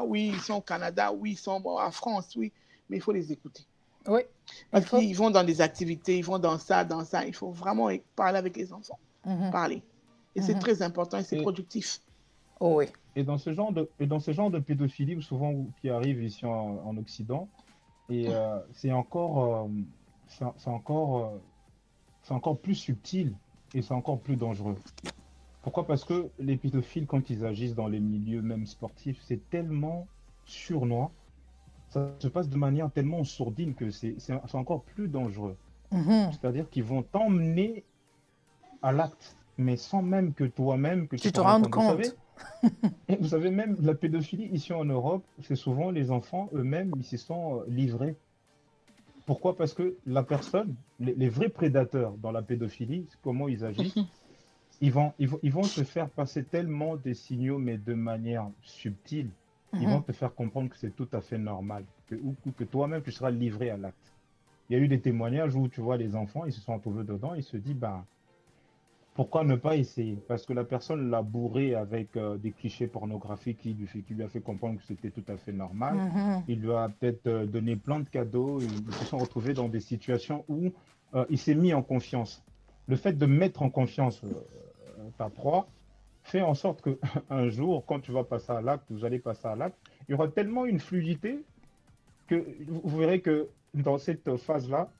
oui, ils sont au Canada, oui, ils sont en France, oui, mais il faut les écouter. Oui. Parce qu'ils vont dans des activités, ils vont dans ça. Il faut vraiment parler avec les enfants. Parler. Et c'est très important et c'est productif. Oh, oui. Et dans ce genre de pédophilie, souvent qui arrive ici en Occident, et c'est encore plus subtil et c'est encore plus dangereux. Pourquoi? Parce que les pédophiles, quand ils agissent dans les milieux même sportifs, c'est tellement sournois, ça se passe de manière tellement sourdine que c'est encore plus dangereux. C'est-à-dire qu'ils vont t'emmener à l'acte, mais sans même que toi-même, que tu te rendes compte. Vous savez, même la pédophilie ici en Europe, c'est souvent les enfants eux-mêmes, ils s'y sont livrés. Pourquoi? Parce que la personne, les vrais prédateurs dans la pédophilie, comment ils agissent, ils vont te faire passer tellement des signaux, mais de manière subtile. Ils vont te faire comprendre que c'est tout à fait normal, que toi-même, tu seras livré à l'acte. Il y a eu des témoignages où tu vois les enfants, ils se sont retrouvés dedans, ils se disent, pourquoi ne pas essayer? Parce que la personne l'a bourré avec des clichés pornographiques qui lui a fait comprendre que c'était tout à fait normal. Il lui a peut-être donné plein de cadeaux. Ils se sont retrouvés dans des situations où il s'est mis en confiance. Le fait de mettre en confiance ta proie fait en sorte qu'un jour, quand tu vas passer à l'acte, vous allez passer à l'acte, il y aura tellement une fluidité que vous verrez que dans cette phase-là,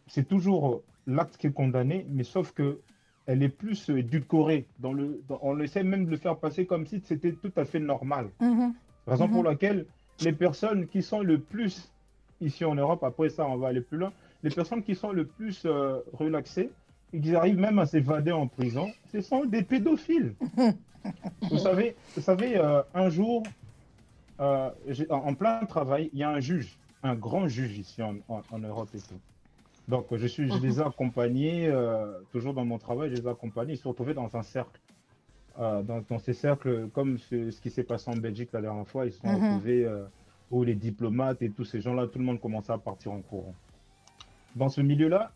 c'est toujours l'acte qui est condamné, mais sauf que elle est plus édulcorée. On essaie même de le faire passer comme si c'était tout à fait normal. Raison pour laquelle les personnes qui sont le plus, ici en Europe, après ça on va aller plus loin, les personnes qui sont le plus relaxées, et qui arrivent même à s'évader en prison, ce sont des pédophiles. Vous savez, un jour, en plein travail, il y a un juge, un grand juge ici en Europe et tout. Donc, je les ai accompagnés, toujours dans mon travail, je les ai accompagnés, ils se sont retrouvés dans un cercle. Dans ces cercles, comme ce qui s'est passé en Belgique la dernière fois, ils se sont retrouvés où les diplomates et tous ces gens-là, tout le monde commençait à partir en courant. Dans ce milieu-là,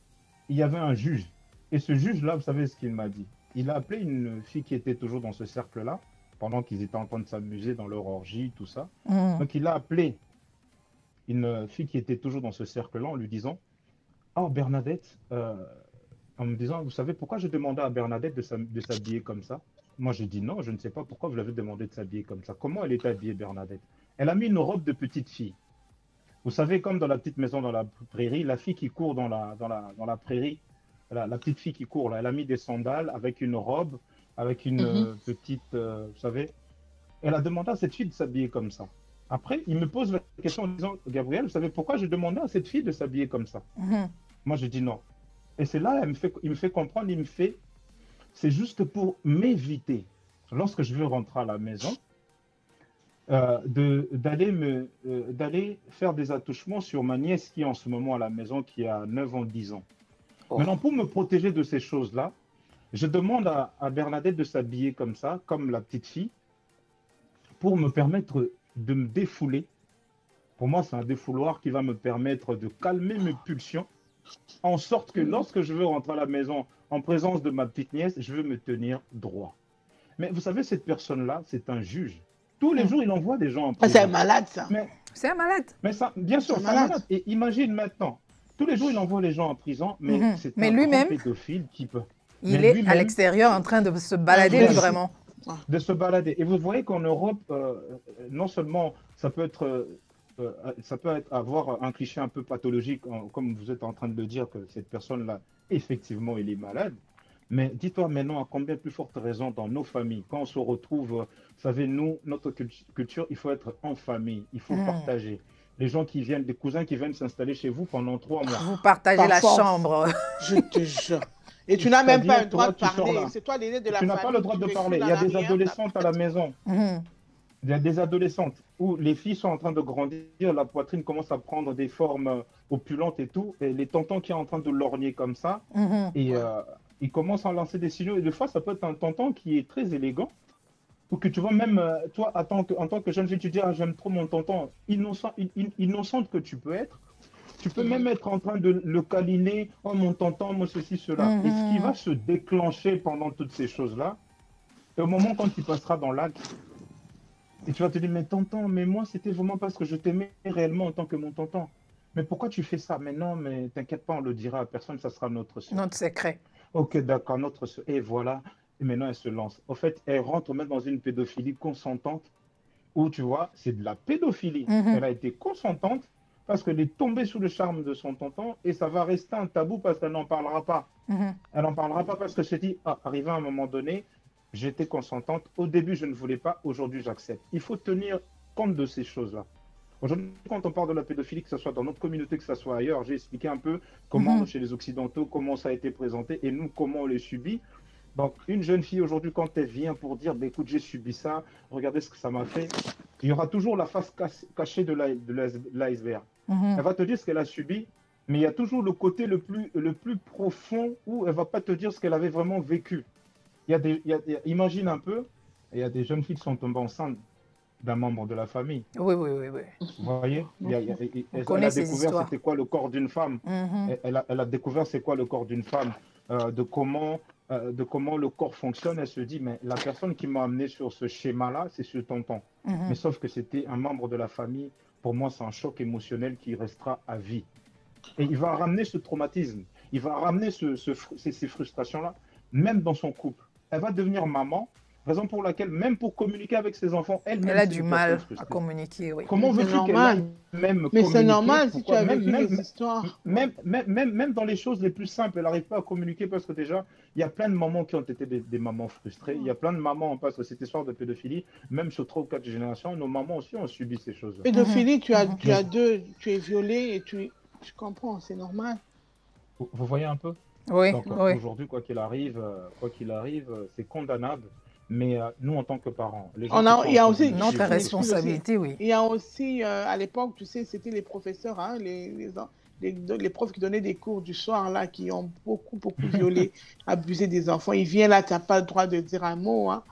il y avait un juge. Et ce juge-là, vous savez ce qu'il m'a dit? Il a appelé une fille qui était toujours dans ce cercle-là, pendant qu'ils étaient en train de s'amuser dans leur orgie, tout ça. Donc, il a appelé une fille qui était toujours dans ce cercle-là en lui disant, oh, Bernadette, en me disant, vous savez pourquoi j'ai demandé à Bernadette de s'habiller comme ça? Moi, j'ai dit non, je ne sais pas pourquoi vous l'avez demandé de s'habiller comme ça. Comment elle est habillée, Bernadette? Elle a mis une robe de petite fille. Vous savez, comme dans la petite maison dans la prairie, la fille qui court dans la prairie, la petite fille qui court, là, elle a mis des sandales avec une robe, avec une petite, vous savez. Elle a demandé à cette fille de s'habiller comme ça. Après, il me pose la question en disant, Gabriel, vous savez pourquoi j'ai demandé à cette fille de s'habiller comme ça? Moi, je dis non. Et c'est là, il me fait comprendre, c'est juste pour m'éviter, lorsque je veux rentrer à la maison, d'aller faire des attouchements sur ma nièce qui est en ce moment à la maison, qui a 9 ans, 10 ans. Maintenant, pour me protéger de ces choses-là, je demande à Bernadette de s'habiller comme ça, comme la petite fille, pour me permettre de me défouler. Pour moi, c'est un défouloir qui va me permettre de calmer mes pulsions, en sorte que lorsque je veux rentrer à la maison en présence de ma petite nièce, je veux me tenir droit. Mais vous savez, cette personne-là, c'est un juge. Tous les jours, il envoie des gens en prison. C'est un malade, ça. C'est un malade. Mais ça, bien sûr, c'est un malade. Et imagine maintenant, tous les jours, il envoie les gens en prison, mais c'est un lui-même, pédophile qui peut. Il est à l'extérieur en train de se balader librement. De se balader. Et vous voyez qu'en Europe, non seulement ça peut avoir un cliché un peu pathologique, comme vous êtes en train de le dire, que cette personne-là, effectivement, il est malade. Mais dis-toi maintenant, à combien plus forte raison dans nos familles, quand on se retrouve, vous savez, nous, notre culture, il faut être en famille, il faut partager. Les gens qui viennent, des cousins qui viennent s'installer chez vous pendant 3 mois. Vous partagez la chambre. Je te jure. Et tu n'as même pas le droit de parler. C'est toi l'aîné de la famille. Tu n'as pas le droit de parler. Il y a des adolescentes à la maison. Il y a des adolescentes où les filles sont en train de grandir, la poitrine commence à prendre des formes opulentes et tout, et les tontons qui sont en train de lorgner comme ça, et il commence à lancer des signaux. Et des fois, ça peut être un tonton qui est très élégant. Ou que tu vois, même toi, en tant que jeune fille, tu dis, ah, j'aime trop mon tonton. Innocente que tu peux être. Tu peux même être en train de le câliner. Oh, mon tonton, moi, ceci, cela. Et ce qui va se déclencher pendant toutes ces choses-là, et au moment quand tu passeras dans l'acte, et tu vas te dire, mais tonton, mais moi, c'était vraiment parce que je t'aimais réellement en tant que mon tonton. Mais pourquoi tu fais ça? Mais non, mais t'inquiète pas, on le dira à personne, ça sera notre soeur. Notre secret. Ok, d'accord, notre soeur. Et voilà. Et maintenant, elle se lance. En fait, elle rentre même dans une pédophilie consentante où, tu vois, c'est de la pédophilie. Elle a été consentante parce qu'elle est tombée sous le charme de son tonton et ça va rester un tabou parce qu'elle n'en parlera pas. Elle n'en parlera pas parce que se dit, ah, arrivé à un moment donné, j'étais consentante. Au début, je ne voulais pas. Aujourd'hui, j'accepte. Il faut tenir compte de ces choses-là. Aujourd'hui, quand on parle de la pédophilie, que ce soit dans notre communauté, que ce soit ailleurs, j'ai expliqué un peu comment, chez les Occidentaux, comment ça a été présenté et nous, comment on les subit. Donc, une jeune fille aujourd'hui, quand elle vient pour dire, bah, écoute, j'ai subi ça, regardez ce que ça m'a fait, il y aura toujours la face cachée de l'iceberg. Elle va te dire ce qu'elle a subi, mais il y a toujours le côté le plus profond où elle ne va pas te dire ce qu'elle avait vraiment vécu. Imagine un peu, il y a des jeunes filles qui sont tombées enceintes d'un membre de la famille. Oui. Vous voyez, elle a découvert c'était quoi le corps d'une femme. Elle a découvert c'est quoi le corps d'une femme, de comment le corps fonctionne. Elle se dit, mais la personne qui m'a amené sur ce schéma-là, c'est ce tonton. Mais sauf que c'était un membre de la famille. Pour moi, c'est un choc émotionnel qui restera à vie. Et il va ramener ce traumatisme, il va ramener ces frustrations-là, même dans son couple. Elle va devenir maman, raison pour laquelle, même pour communiquer avec ses enfants, elle a du mal à communiquer. Oui. Comment veux-tu qu'elle aille même Mais c'est normal si Pourquoi? tu as vécu des histoires. Même dans les choses les plus simples, elle n'arrive pas à communiquer parce que déjà, il y a plein de mamans qui ont été des mamans frustrées. Il y a plein de mamans, parce que cette histoire de pédophilie, même sur 3 ou 4 générations, nos mamans aussi ont subi ces choses-là. Pédophilie, tu es violé et tu comprends, c'est normal. Vous voyez un peu? Oui. Donc, aujourd'hui, quoi qu'il arrive, c'est condamnable. Mais nous, en tant que parents, il y a aussi notre responsabilité, oui. Il y a aussi, à l'époque, tu sais, c'était les professeurs, hein, les profs qui donnaient des cours du soir, là, qui ont beaucoup violé, abusé des enfants. Ils viennent là, tu n'as pas le droit de dire un mot. Hein.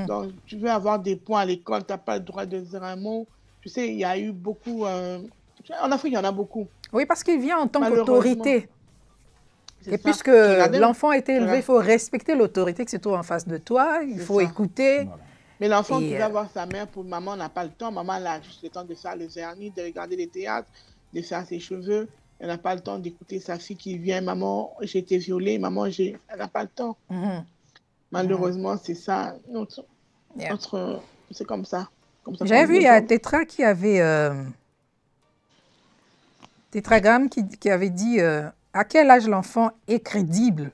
Donc, tu veux avoir des points à l'école, tu n'as pas le droit de dire un mot. Tu sais, il y a eu beaucoup... en Afrique, il y en a beaucoup. Oui, parce qu'il vient en tant qu'autorité. Et puisque l'enfant est élevé, il faut respecter l'autorité que c'est toi en face de toi, il faut écouter. Voilà. Mais l'enfant qui va voir sa mère, pour maman n'a pas le temps. Maman elle a juste le temps de faire le vernis, de regarder les théâtres, de faire ses cheveux. Elle n'a pas le temps d'écouter sa fille qui vient. Maman, j'ai été violée. Maman, elle n'a pas le temps. Malheureusement, c'est ça. C'est comme ça. J'avais vu, il y a Tetra qui avait... Tétragramme qui avait dit... à quel âge l'enfant est crédible?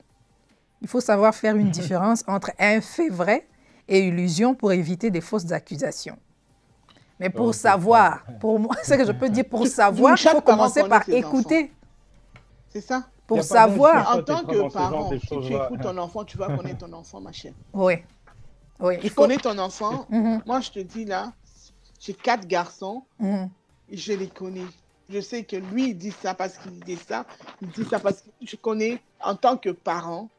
Il faut savoir faire une différence entre un fait vrai et illusion pour éviter des fausses accusations. Mais pour savoir, pour moi, ce que je peux dire, pour savoir, il faut commencer par écouter. C'est ça. Pour savoir. En tant que parent, si tu écoutes ton enfant, tu vas connaître ton enfant, ma chère. Oui. Il faut connaître ton enfant. Moi, je te dis là, j'ai 4 garçons, je les connais. Je sais que lui, il dit ça parce qu'il dit ça. Il dit ça parce que je connais, en tant que parent,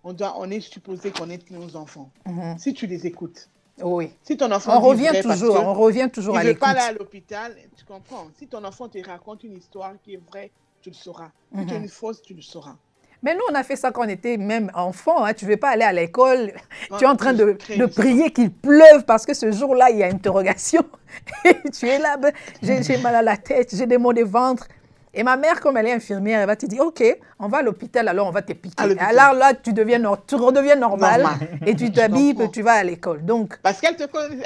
on est supposé connaître nos enfants. Si tu les écoutes. Oui. Si ton enfant on revient toujours à l'écoute. Il ne veut pas aller à l'hôpital, tu comprends. Si ton enfant te raconte une histoire qui est vraie, tu le sauras. Si tu as une fausse, tu le sauras. Mais nous, on a fait ça quand on était même enfant. Hein. Tu ne veux pas aller à l'école. Tu es en train de prier qu'il pleuve parce que ce jour-là, il y a interrogation. Et tu es là, j'ai mal à la tête, j'ai des maux de ventre. Et ma mère, comme elle est infirmière, elle va te dire, OK, on va à l'hôpital, alors on va te piquer. Alors là, tu redeviens normal. Et tu t'habilles, tu vas à l'école. Donc, parce qu'elle te connaît.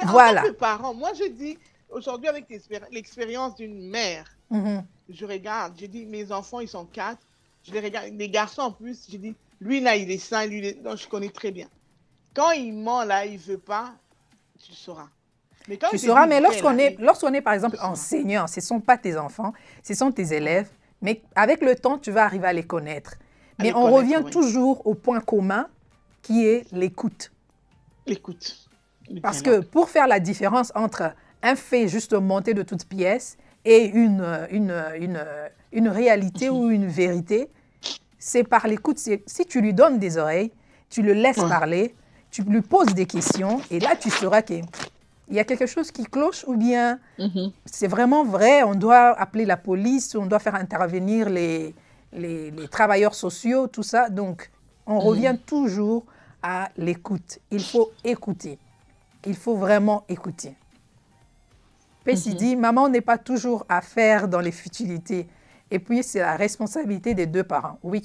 Voilà. En tant que parent, moi, je dis, aujourd'hui, avec l'expérience d'une mère, je regarde, je dis, mes enfants, ils sont 4. Je les regarde, les garçons en plus, je dis, lui là, il est sain, donc je connais très bien. Quand il ment là, il ne veut pas, tu sauras. Mais tu sauras, mais lorsqu'on est, par exemple, enseignant, ce ne sont pas tes enfants, ce sont tes élèves, mais avec le temps, tu vas arriver à les connaître. Mais on revient toujours au point commun qui est l'écoute. L'écoute. Parce que pour faire la différence entre un fait juste monté de toutes pièces et une réalité ou une vérité, c'est par l'écoute. Si tu lui donnes des oreilles, tu le laisses parler, tu lui poses des questions et là, tu sauras qu'il y a quelque chose qui cloche ou bien c'est vraiment vrai, on doit appeler la police, on doit faire intervenir les travailleurs sociaux, tout ça. Donc, on revient toujours à l'écoute. Il faut écouter. Il faut vraiment écouter. Pessi dit, maman n'est pas toujours à faire dans les futilités. Et puis, c'est la responsabilité des deux parents. Oui.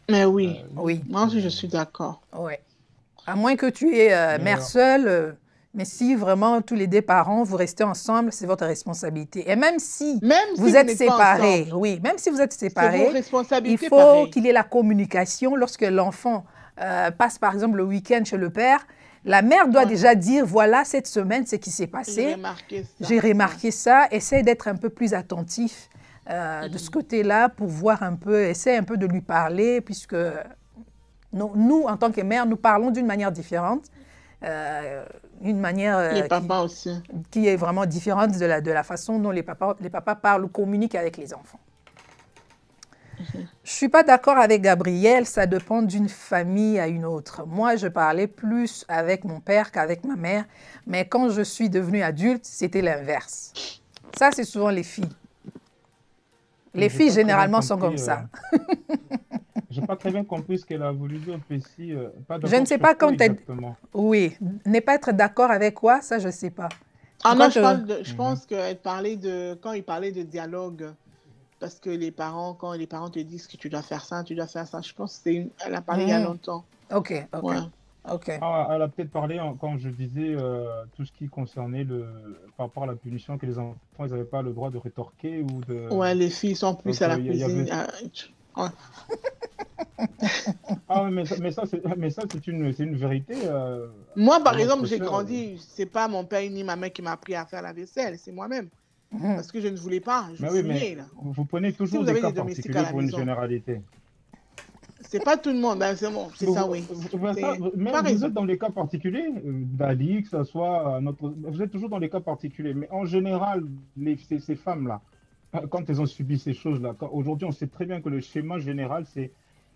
Mais oui. Oui. Moi aussi, je suis d'accord. Oui. À moins que tu aies mère seule, mais si vraiment tous les deux parents, vous restez ensemble, c'est votre responsabilité. Et même si vous êtes séparés, même si vous êtes séparés, il faut qu'il y ait la communication lorsque l'enfant passe par exemple le week-end chez le père. La mère doit déjà dire, voilà, cette semaine, ce qui s'est passé. J'ai remarqué ça. Essaye d'être un peu plus attentif de ce côté-là pour voir un peu, essaye un peu de lui parler, puisque nous, en tant que mère, nous parlons d'une manière différente. Une manière les papas aussi. Qui est vraiment différente de la façon dont les papas parlent ou communiquent avec les enfants. Je ne suis pas d'accord avec Gabriel, ça dépend d'une famille à une autre. Moi, je parlais plus avec mon père qu'avec ma mère, mais quand je suis devenue adulte, c'était l'inverse. Ça, c'est souvent les filles. Les filles, généralement, sont comme ça. Je n'ai pas très bien compris ce qu'elle a voulu dire, Pessi. Je ne sais pas quand elle... Oui, ne pas être d'accord avec quoi, ça, je ne sais pas. Ah non, je pense qu'elle parlait de... Quand il parlait de dialogue, parce que quand les parents te disent que tu dois faire ça, tu dois faire ça, je pense qu'elle a parlé il y a longtemps. Ok. Ah, elle a peut-être parlé quand je disais tout ce qui concernait par rapport à la punition, que les enfants, ils n'avaient pas le droit de rétorquer ou de... Ouais, les filles sont plus à la cuisine. Ah oui, mais ça c'est une vérité. Moi, par exemple, j'ai grandi, c'est pas mon père ni ma mère qui m'a appris à faire la vaisselle, c'est moi-même. Parce que je ne voulais pas, je fouillais, là. Vous prenez toujours des cas particuliers pour une généralité. C'est pas tout le monde, hein, c'est bon, c'est ça, oui. Même vous êtes dans les cas particuliers, d'Ali, que ce soit vous êtes toujours dans les cas particuliers. Mais en général, ces femmes-là, quand elles ont subi ces choses-là, aujourd'hui, on sait très bien que le schéma général, c'est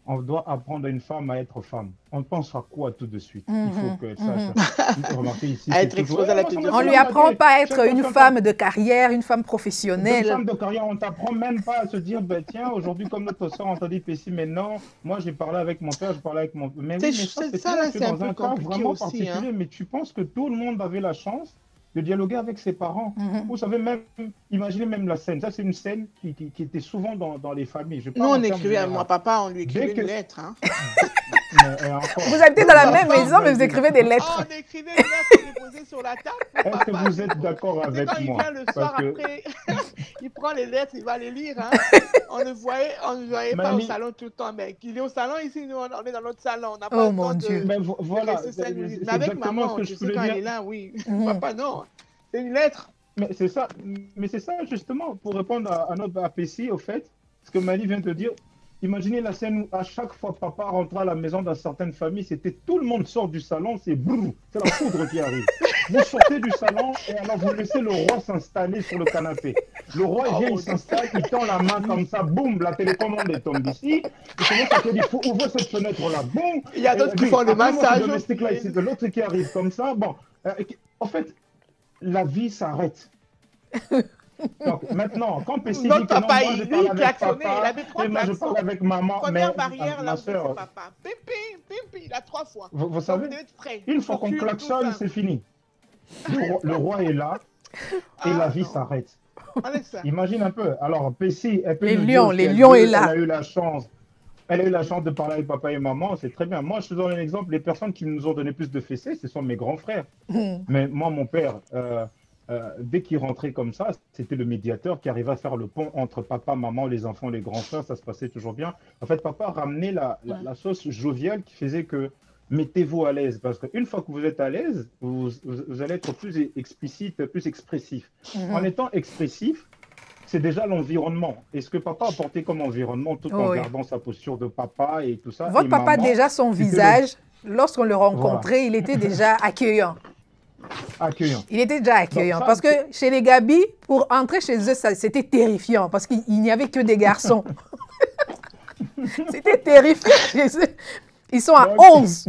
on doit apprendre à une femme à être femme. On pense à quoi tout de suite? Il faut qu'elle sache. Remarquez ici, à être exposée à la punition. On ne lui apprend pas à être une femme de carrière, une femme professionnelle. Une femme de carrière, on ne t'apprend même pas à se dire, ben, tiens, aujourd'hui, comme notre soeur, on t'a dit, Pessi, mais non, moi, j'ai parlé avec mon père, je parlais avec mon... Mais oui, mais ça, c'est dans un cas vraiment particulier. Hein. Mais tu penses que tout le monde avait la chance de dialoguer avec ses parents. Vous savez, même, imaginez même la scène. Ça, c'est une scène qui était souvent dans les familles. Nous, on écrivait à mon papa, on lui écrivait une lettre. Hein. Vous habitez dans la même maison, mais vous écrivez des lettres. On écrivait des lettres, on les posait sur la table. Est-ce que vous êtes d'accord avec moi? Il vient le soir après, il prend les lettres, il va les lire. Hein. On ne voyait pas au salon tout le temps, mais il est au salon ici, nous, on est dans notre salon. On n'a pas le temps de... Mais voilà, mais avec maman, je sais quand elle est là, oui. Papa, non. C'est une lettre. Mais c'est ça justement, pour répondre à notre Pessi, au fait, ce que Mali vient de dire. Imaginez la scène où à chaque fois papa rentrait à la maison dans certaines familles, c'était tout le monde sort du salon, c'est brrr, c'est la foudre qui arrive. Vous sortez du salon et alors vous laissez le roi s'installer sur le canapé. Le roi vient, il s'installe, il tend la main comme ça, boum, la télécommande est tombée ici. Et comment ça te dit, il faut ouvrir cette fenêtre-là, boum. Il y a d'autres qui font le massage. Le domestique là ici, de l'autre qui arrive comme ça. Bon, en fait, la vie s'arrête. Donc maintenant, quand Pessi dit que non, moi je parle avec papa, et moi je parle avec maman, mais ma soeur... Papa. Pimpi, il a 3 fois. Vous savez, une fois qu'on klaxonne, c'est fini. Le roi est là et la vie s'arrête. Imagine un peu. Alors Pessi, elle peut nous dire les lions est là. Elle a eu la chance. Elle a eu la chance de parler avec papa et maman, c'est très bien. Moi, je te donne un exemple. Les personnes qui nous ont donné plus de fessées, ce sont mes grands frères. Mais moi, mon père... dès qu'il rentrait comme ça, c'était le médiateur qui arrivait à faire le pont entre papa, maman, les enfants, les grands frères, ça se passait toujours bien. En fait, papa ramenait la sauce joviale qui faisait que mettez-vous à l'aise, parce qu'une fois que vous êtes à l'aise, vous allez être plus explicite, plus expressif. En étant expressif, c'est déjà l'environnement. Et ce que papa a porté comme environnement, tout en gardant sa posture de papa et tout ça. Votre papa, déjà, son visage, lorsqu'on le rencontrait, il était déjà accueillant. Il était déjà accueillant. Donc, parce que chez les Gabi, pour entrer chez eux, c'était terrifiant parce qu'il n'y avait que des garçons. C'était terrifiant. Ils sont à Donc, 11.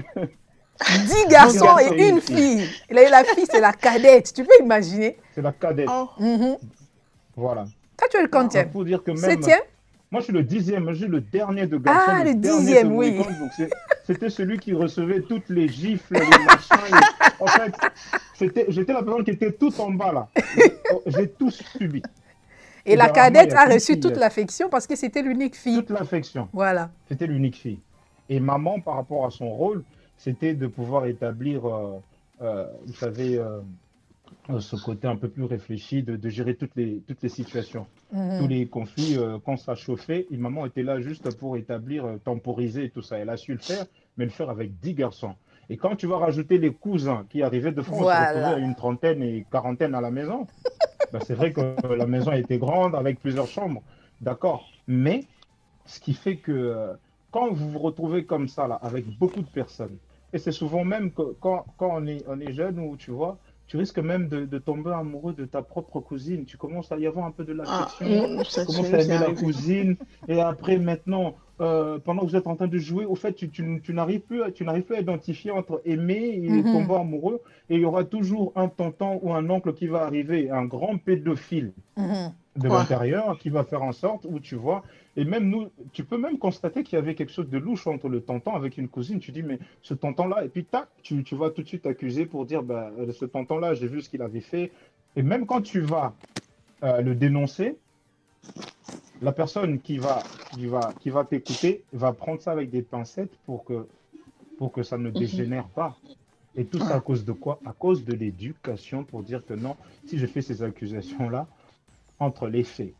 10 garçons et une fille. Et la fille, c'est la cadette. Tu peux imaginer? C'est la cadette. Oh, Voilà. Toi, tu es le Ça quantième? faut dire que même. Septième? Moi, je suis le 10e, je suis le dernier de garçon. Ah, le dernier 10e, de oui. Mohican. Donc c'était celui qui recevait toutes les gifles, les machins. En fait, j'étais la personne qui était tout en bas là. J'ai tout subi. Et la généralement, cadette il y a a une reçu fille, toute l'affection parce que c'était l'unique fille. toute l'affection. Voilà. C'était l'unique fille. Et maman, par rapport à son rôle, c'était de pouvoir établir, vous savez, ce côté un peu plus réfléchi, de gérer toutes les situations, tous les conflits. Quand ça chauffait, et maman était là juste pour établir, temporiser tout ça. Elle a su le faire, mais le faire avec 10 garçons. Et quand tu vas rajouter les cousins qui arrivaient de France, on se retrouvait à une trentaine et quarantaine à la maison. Ben, c'est vrai que la maison était grande avec plusieurs chambres, d'accord. Mais ce qui fait que quand vous vous retrouvez comme ça, là, avec beaucoup de personnes, et c'est souvent même que quand on est jeune, ou tu vois, tu risques même de tomber amoureux de ta propre cousine. Tu commences à y avoir un peu de l'affection, tu commences à aimer la cousine, et après, maintenant, pendant que vous êtes en train de jouer, au fait, tu n'arrives plus à identifier entre aimer et tomber amoureux, et il y aura toujours un tonton ou un oncle qui va arriver, un grand pédophile de l'intérieur, qui va faire en sorte où tu vois, et même nous, tu peux même constater qu'il y avait quelque chose de louche entre le tonton avec une cousine. Tu dis, mais ce tonton-là, et puis tac, tu vas tout de suite accuser pour dire, bah, ce tonton-là, j'ai vu ce qu'il avait fait. Et même quand tu vas le dénoncer, la personne qui va t'écouter va prendre ça avec des pincettes pour que ça ne dégénère pas. Et tout ça à cause de quoi? À cause de l'éducation, pour dire que non, si je fais ces accusations-là, entre les faits,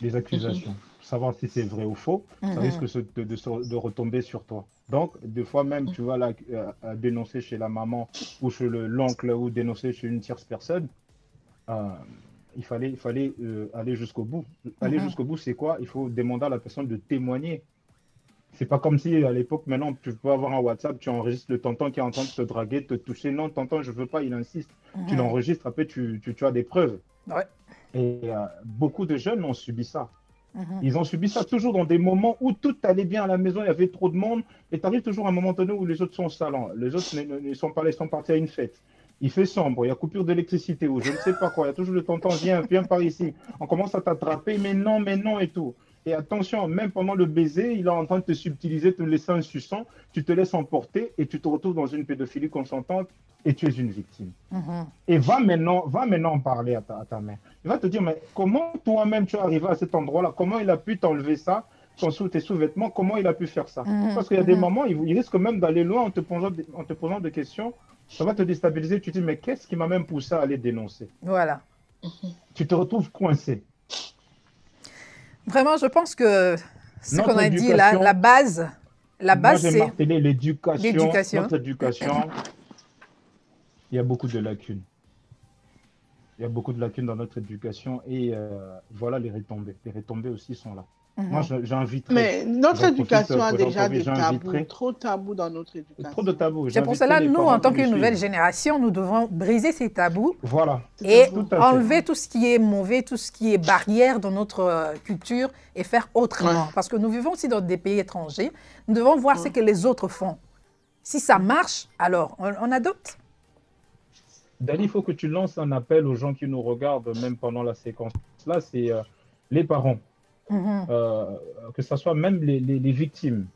les accusations, savoir si c'est vrai ou faux, ça risque de retomber sur toi. Donc, des fois même, tu vas dénoncer chez la maman ou chez l'oncle ou dénoncer chez une tierce personne. Il fallait aller jusqu'au bout. Aller jusqu'au bout, c'est quoi? Il faut demander à la personne de témoigner. C'est pas comme si à l'époque, maintenant, tu peux avoir un WhatsApp, tu enregistres le tonton qui est en train de te draguer, te toucher. Non, tonton, je veux pas, il insiste. Tu l'enregistres, après, tu as des preuves. Ouais. Et beaucoup de jeunes ont subi ça. Ils ont subi ça toujours dans des moments où tout allait bien à la maison, il y avait trop de monde, et tu arrives toujours à un moment donné où les autres sont au salon, les autres ne sont pas là, ils sont partis à une fête. Il fait sombre, il y a coupure d'électricité ou je ne sais pas quoi, il y a toujours le tonton, viens par ici. On commence à t'attraper, mais non et tout. Et attention, même pendant le baiser, il est en train de te subtiliser, te laisser un suçant, tu te laisses emporter et tu te retrouves dans une pédophilie consentante et tu es une victime. Et va maintenant en parler à ta mère. Il va te dire, mais comment toi-même tu es arrivé à cet endroit-là? Comment il a pu t'enlever ça, tes sous-vêtements? Comment il a pu faire ça? Parce qu'il y a des moments, il risque même d'aller loin en te posant des questions. Ça va te déstabiliser. Tu te dis, mais qu'est-ce qui m'a même poussé à aller dénoncer? Voilà. Tu te retrouves coincé. Vraiment, je pense que ce qu'on a dit là, la base, c'est l'éducation. Notre éducation, il y a beaucoup de lacunes. Il y a beaucoup de lacunes dans notre éducation et voilà les retombées. Les retombées aussi sont là. Moi, j'inviterais. Mais notre éducation a déjà des tabous, trop de tabous dans notre éducation. Trop de tabous. C'est pour cela, nous, en tant que nouvelle génération, nous devons briser ces tabous et enlever tout ce qui est mauvais, tout ce qui est barrière dans notre culture et faire autrement. Parce que nous vivons aussi dans des pays étrangers. Nous devons voir ce que les autres font. Si ça marche, alors on adopte. Dali, il faut que tu lances un appel aux gens qui nous regardent, même pendant la séquence. Là, c'est les parents. Que ce soit même les victimes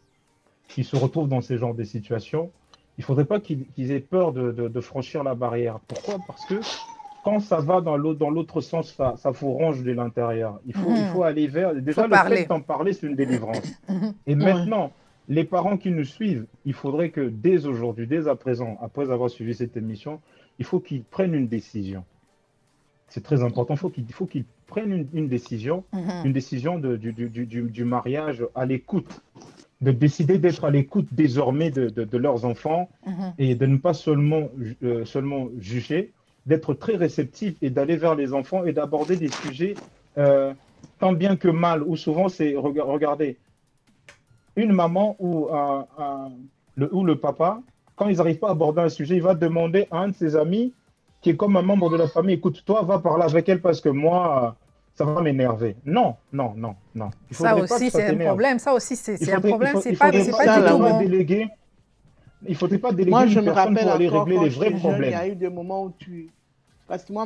qui se retrouvent dans ce genre de situations, il ne faudrait pas qu'ils aient peur de franchir la barrière. Pourquoi? Parce que quand ça va dans l'autre sens, ça vous ronge de l'intérieur. Il faut aller vers... Déjà, le fait d'en parler, c'est une délivrance. Et maintenant, les parents qui nous suivent, il faudrait que dès aujourd'hui, dès à présent, après avoir suivi cette émission, il faut qu'ils prennent une décision. C'est très important. Il faut qu'ils prennent une décision, une décision du mariage à l'écoute, de décider d'être à l'écoute désormais de leurs enfants et de ne pas seulement juger, d'être très réceptif et d'aller vers les enfants et d'aborder des sujets tant bien que mal, où souvent c'est, regardez, une maman ou le papa, quand ils n'arrivent pas à aborder un sujet, il va demander à un de ses amis qui est comme un membre de la famille, écoute, toi, va parler avec elle parce que moi, ça va m'énerver. Non, non, non, non. Ça aussi, c'est un problème. Ça aussi, c'est un problème. C'est pas du tout bon. Il ne faudrait pas déléguer moi, je une me personne rappelle pour aller encore, régler quand les vrais j'étais jeune, problèmes. il y a eu des moments où parce que moi,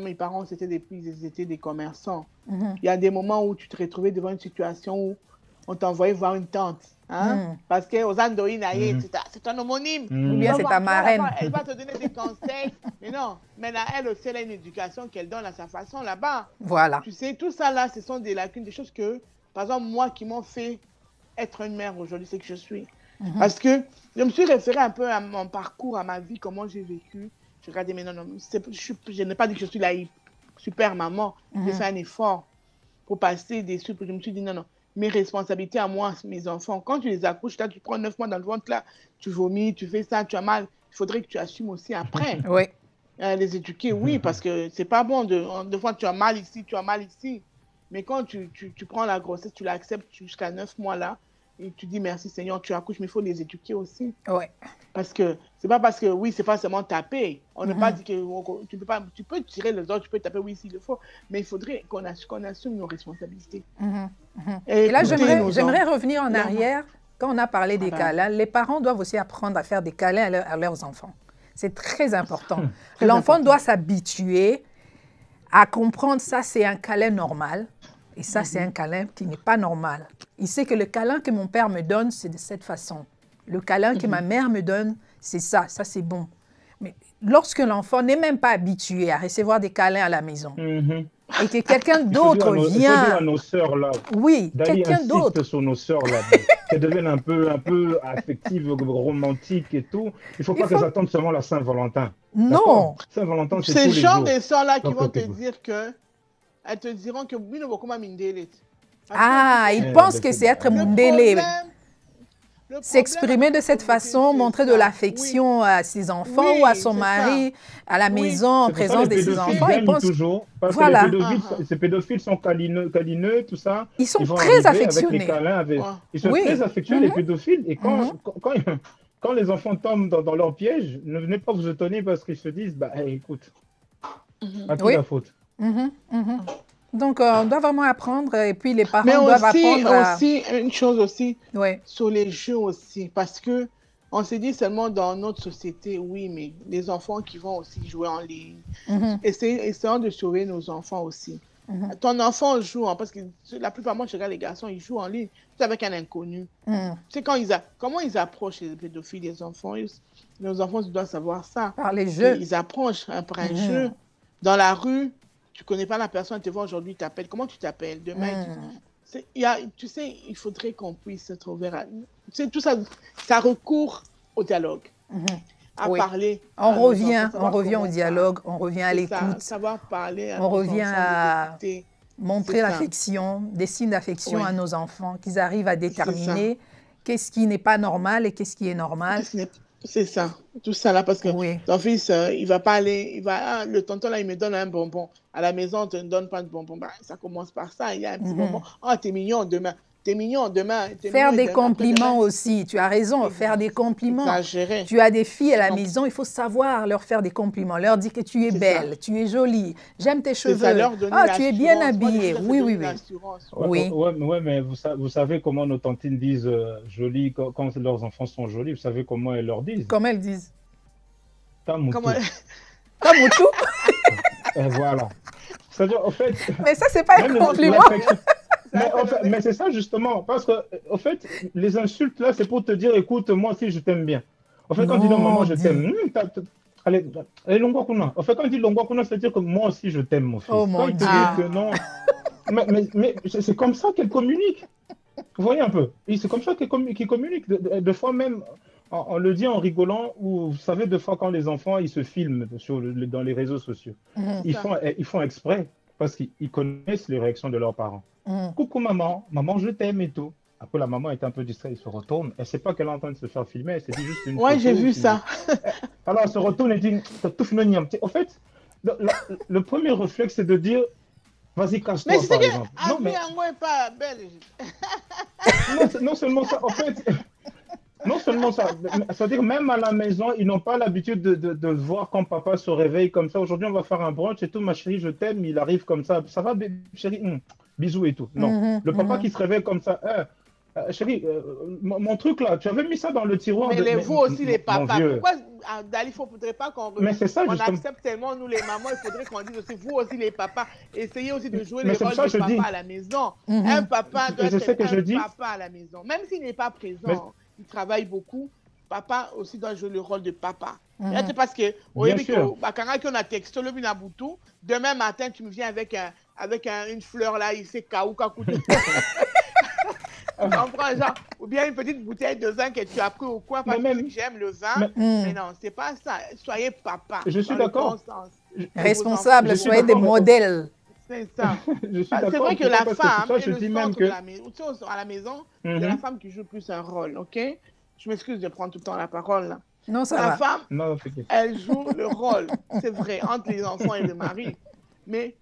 mes parents, ils étaient des commerçants. Il y a des moments où tu te retrouvais devant une situation où on t'envoyait voir une tante. Hein? Parce que aux Andoïnes, c'est ton homonyme. Ou bien c'est ta marraine. Elle va te donner des conseils. Mais non, maintenant, elle aussi, elle a une éducation qu'elle donne à sa façon là-bas. Voilà. Tu sais, tout ça là, ce sont des lacunes, des choses que, par exemple, moi qui m'ont fait être une mère aujourd'hui, c'est que je suis. Parce que je me suis référée un peu à mon parcours, à ma vie, comment j'ai vécu. Je regardais, mais non, je n'ai pas dit que je suis la super maman. J'ai fait un effort pour passer des suites. Je me suis dit, non, mes responsabilités à moi, mes enfants, quand tu les accouches, là, tu prends 9 mois dans le ventre, là, tu vomis, tu fais ça, tu as mal. Il faudrait que tu assumes aussi après. Oui. Les éduquer, oui, parce que c'est pas bon. De fois, tu as mal ici, tu as mal ici. Mais quand tu prends la grossesse, tu l'acceptes jusqu'à 9 mois, là, et tu dis merci Seigneur, tu accouches, mais il faut les éduquer aussi. Oui. Parce que c'est pas parce que, oui, c'est pas seulement taper. On ne pas dit que tu peux tirer les autres, tu peux taper, oui, s'il le faut, mais il faudrait qu'on assume nos responsabilités. Et là, j'aimerais revenir en arrière. Quand on a parlé des câlins, les parents doivent aussi apprendre à faire des câlins à leurs enfants. C'est très important. L'enfant doit s'habituer à comprendre ça, c'est un câlin normal. Et ça, c'est un câlin qui n'est pas normal. Il sait que le câlin que mon père me donne, c'est de cette façon. Le câlin que ma mère me donne, c'est ça. Ça, c'est bon. Mais lorsque l'enfant n'est même pas habitué à recevoir des câlins à la maison, et que quelqu'un d'autre vient... Il faut dire à nos sœurs, là. Oui, quelqu'un d'autre. Sur nos sœurs, là. Qu'elles deviennent un peu affectives, romantiques et tout. Il ne faut pas qu'elles attendent seulement la Saint-Valentin. Non. Saint-Valentin, c'est tous les jours. C'est le genre des sœurs-là qui vont te dire que... Elles te diront que ils pensent que c'est être Mundele. S'exprimer de cette façon, montrer de l'affection à ses enfants ou à son mari, à la maison, en présence de ses enfants. Ils pensent toujours, parce que ces pédophiles sont câlineux, tout ça. Ils sont très affectionnés. Ils sont très affectueux, les pédophiles. Et quand les enfants tombent dans leur piège, ne venez pas vous étonner parce qu'ils se disent, bah écoute, à qui la faute? Donc, on doit vraiment apprendre et puis les parents doivent apprendre aussi, une chose aussi, sur les jeux aussi, parce que on s'est dit seulement dans notre société, oui, mais les enfants qui vont aussi jouer en ligne, essayons de sauver nos enfants aussi. Ton enfant joue, parce que la plupart, moi, je regarde les garçons, ils jouent en ligne, c'est avec un inconnu. C'est comment ils approchent les pédophiles, les enfants. Nos enfants doivent savoir ça. Par les jeux. Ils approchent par un jeu. Dans la rue, tu ne connais pas la personne, tu te vois aujourd'hui, tu t'appelles. Comment tu t'appelles? Demain, tu sais, il faudrait qu'on puisse être ouvert. Tu sais, tout ça, ça recourt au dialogue. À parler. On revient au dialogue, on revient à l'écoute. Savoir parler. On revient à montrer l'affection, des signes d'affection à nos enfants, qu'ils arrivent à déterminer qu'est-ce qui n'est pas normal et qu'est-ce qui est normal. C'est ça, tout ça là, parce que ton fils, il va pas aller, le tonton là, il me donne un bonbon. À la maison, on ne te donne pas de bonbon. Ça commence par ça, il y a un petit bonbon. T'es mignon demain. T'es mignon demain. Faire des compliments aussi, tu as raison, faire des compliments. Exagéré. Tu as des filles à la maison, il faut savoir leur faire des compliments, leur dire que tu es belle, tu es jolie, j'aime tes cheveux, tu es bien habillée. Oui. Ouais, mais vous savez comment nos tantines disent jolie quand leurs enfants sont jolis, vous savez comment elles leur disent? Comment elles disent? Tamoutou. Tamoutou. Et voilà. C'est-à-dire, en fait... Mais ça, c'est pas un compliment. Mais c'est ça justement, parce que en fait, les insultes là, c'est pour te dire, écoute, moi aussi je t'aime bien. En fait, quand on dit non, maman, je t'aime, allez, Longwakuna. En fait, quand on dit Longwakuna, c'est-à-dire que moi aussi je t'aime, mon fils. Oh mon Dieu. Que non, mais c'est comme ça qu'elle communique. Vous voyez un peu, c'est comme ça qu'ils communiquent. De fois même, on le dit en rigolant, ou vous savez, de fois quand les enfants ils se filment dans les réseaux sociaux, ils font exprès. Parce qu'ils connaissent les réactions de leurs parents. Coucou maman, je t'aime et tout. Après la maman est un peu distraite, elle se retourne. Elle ne sait pas qu'elle est en train de se faire filmer, elle s'est dit juste une photo. J'ai vu ça. Alors elle se retourne et dit, t'as tout fini. En fait, le premier réflexe c'est de dire, vas-y casse-toi par exemple. Non, mais pas belle. Non seulement ça, en fait... Non seulement ça, c'est-à-dire même à la maison, ils n'ont pas l'habitude de voir quand papa se réveille comme ça. Aujourd'hui, on va faire un brunch et tout, ma chérie, je t'aime. Il arrive comme ça va, chérie, bisous et tout. Non, le papa qui se réveille comme ça, chérie, mon truc là, tu avais mis ça dans le tiroir. Mais vous aussi, les papas, pourquoi, Dali, il ne faudrait pas qu'on accepte tellement, nous les mamans, il faudrait qu'on dise aussi, vous aussi les papas, essayez aussi de jouer le rôle de papa à la maison. Un papa doit être un papa à la maison. Même s'il n'est pas présent, il travaille beaucoup, papa aussi doit jouer le rôle de papa. C'est parce que, quand on a texto, le binaboutou, demain matin, tu me viens avec une fleur là, il sait kaou. Genre, ou bien une petite bouteille de vin que tu as pris au coin parce que j'aime le vin. Mais non, c'est pas ça. Soyez papa. Je suis d'accord. Responsable, soyez des modèles. C'est ça. C'est vrai que la femme est le centre de la maison. À la maison, c'est la femme qui joue plus un rôle, ok? Je m'excuse de prendre tout le temps la parole là. Non, ça va. La femme, elle joue le rôle, c'est vrai, entre les enfants et le mari. Mais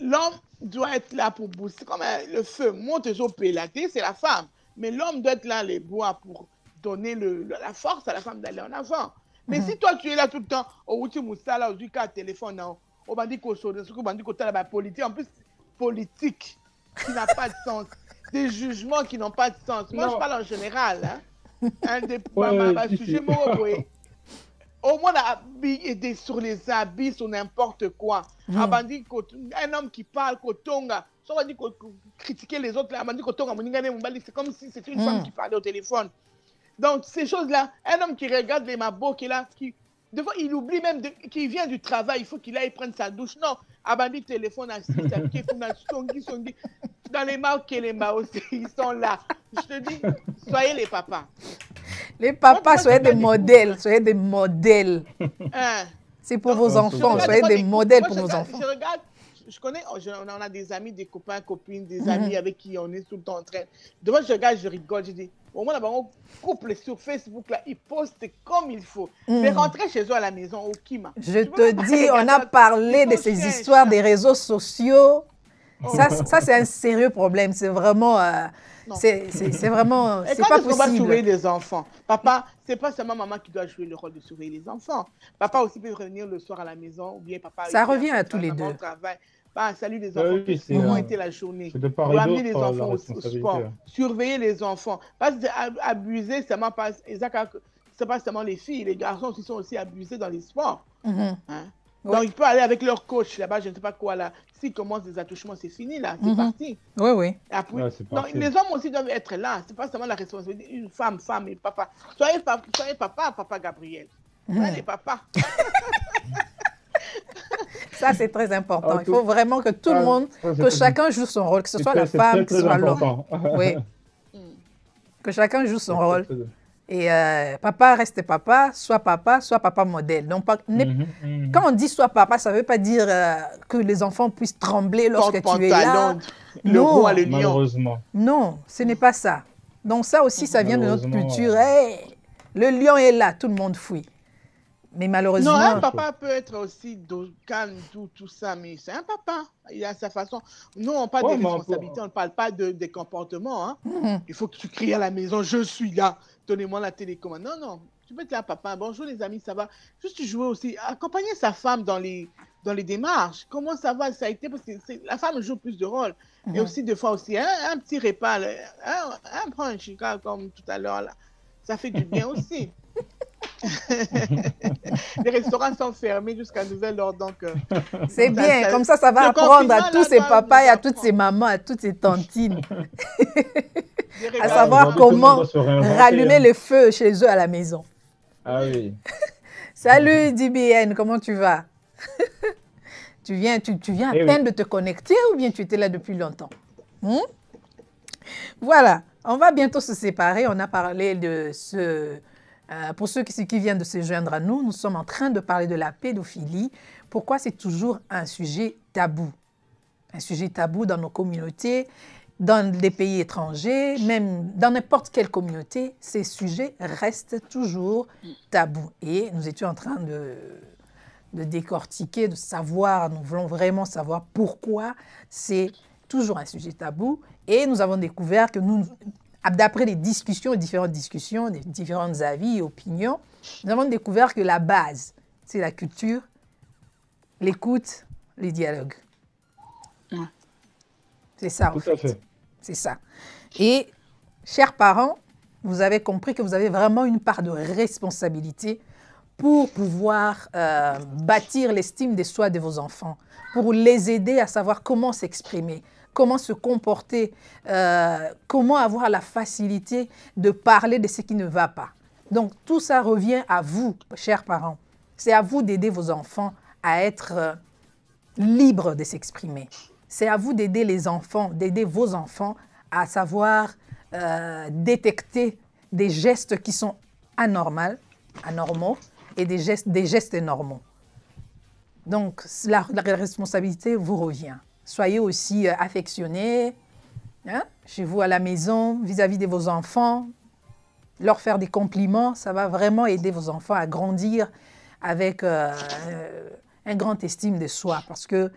l'homme doit être là pour booster, comme le feu monte au pélaté, c'est la femme. Mais l'homme doit être là, les bois, pour donner la force à la femme d'aller en avant. Mais si toi, tu es là tout le temps, au Outi Moussala, au Duka, téléphone, au Bandiko Sodo, au Bandiko Talaba, politique, en plus, politique, qui n'a pas de sens. Des jugements qui n'ont pas de sens. Moi, je parle en général. Sujet au moins, aider sur les habits, sur n'importe quoi. Un homme qui parle, Kotonga, on va dire critiquer les autres, c'est comme si c'était une femme qui parlait au téléphone. Donc, ces choses-là, un homme qui regarde les mabos, des fois, il oublie même qu'il vient du travail, il faut qu'il aille prendre sa douche. Non, Abandi téléphone assis, dans les marques et les maos, ils sont là. Je te dis, soyez les papas. Les papas, soyez des modèles, soyez des modèles. C'est pour vos enfants, soyez des modèles pour vos enfants. Je regarde, je connais, on a des amis, des copains, copines, des amis avec qui on est tout le temps en train. Devant, je regarde, je rigole, je dis, au moins, on couple sur Facebook, là, ils postent comme il faut. Mais rentrer chez eux à la maison, au Kima. Je te dis, on a parlé de ces histoires des réseaux sociaux. Ça c'est un sérieux problème. C'est vraiment... c'est vraiment... C'est pas possible. On va surveiller les enfants. Papa, c'est pas seulement maman qui doit jouer le rôle de surveiller les enfants. Papa aussi peut revenir le soir à la maison, ou bien papa... Ça revient à tous les deux. Salut les enfants, comment était la journée? On va amener les enfants au sport, surveiller les enfants. Parce que abuser, c'est pas seulement les filles, les garçons aussi sont aussi abusés dans les sports. Donc, ils peuvent aller avec leur coach là-bas, je ne sais pas quoi là. S'ils commencent des attouchements, c'est fini là, c'est parti. Oui, oui. Après, donc, les hommes aussi doivent être là. C'est pas seulement la responsabilité d'une femme et papa. Soyez papa Gabriel. Soyez les papas. Ça, c'est très important. Il faut vraiment que tout le monde, que chacun joue son rôle, que ce soit la femme, que ce soit l'homme. Oui. Que chacun joue son rôle. Et papa reste papa, soit papa modèle. Donc, quand on dit soit papa, ça ne veut pas dire que les enfants puissent trembler lorsque tu es là. Le roi, le lion. Malheureusement. Non, ce n'est pas ça. Donc ça aussi, ça vient de notre culture. Hey, le lion est là, tout le monde fuit. Mais malheureusement... Non, un papa peut être aussi calme, tout ça, mais c'est un papa. Il a sa façon. Nous, on parle des responsabilités, on ne parle pas des comportements. Hein. Il faut que tu cries à la maison, je suis là, donnez-moi la télécommande. Non, non, tu peux être là, papa. Bonjour les amis, ça va. Juste jouer aussi, accompagner sa femme dans les démarches. Comment ça va? Ça a été, parce que la femme joue plus de rôle. Et aussi, des fois aussi, un petit repas, un brunch, comme tout à l'heure, là, ça fait du bien aussi. Les restaurants sont fermés jusqu'à nouvel ordre, donc... c'est bien, comme ça va apprendre à tous ces papas et à toutes ces mamans, à toutes ces tantines. À savoir comment rallumer le feu chez eux à la maison. Ah oui. Salut DBN, comment tu vas? Tu viens à peine de te connecter ou bien tu étais là depuis longtemps? Voilà, on va bientôt se séparer. On a parlé de ce... pour ceux qui viennent de se joindre à nous, nous sommes en train de parler de la pédophilie. Pourquoi c'est toujours un sujet tabou? Un sujet tabou dans nos communautés, dans des pays étrangers, même dans n'importe quelle communauté, ces sujets restent toujours tabous. Et nous étions en train de décortiquer, de savoir, nous voulons vraiment savoir pourquoi c'est toujours un sujet tabou. Et nous avons découvert que d'après les discussions, les différents avis et opinions, nous avons découvert que la base, c'est la culture, l'écoute, les dialogues. C'est ça, en fait. C'est ça. Et, chers parents, vous avez compris que vous avez vraiment une part de responsabilité pour pouvoir bâtir l'estime de soi de vos enfants, pour les aider à savoir comment s'exprimer, comment se comporter, comment avoir la facilité de parler de ce qui ne va pas. Donc, tout ça revient à vous, chers parents. C'est à vous d'aider vos enfants à être libres de s'exprimer. C'est à vous d'aider les enfants, d'aider vos enfants à savoir détecter des gestes qui sont anormaux et des gestes normaux. Donc, la responsabilité vous revient. Soyez aussi affectionnés chez vous à la maison, vis-à-vis de vos enfants. Leur faire des compliments, ça va vraiment aider vos enfants à grandir avec un grand estime de soi. Parce que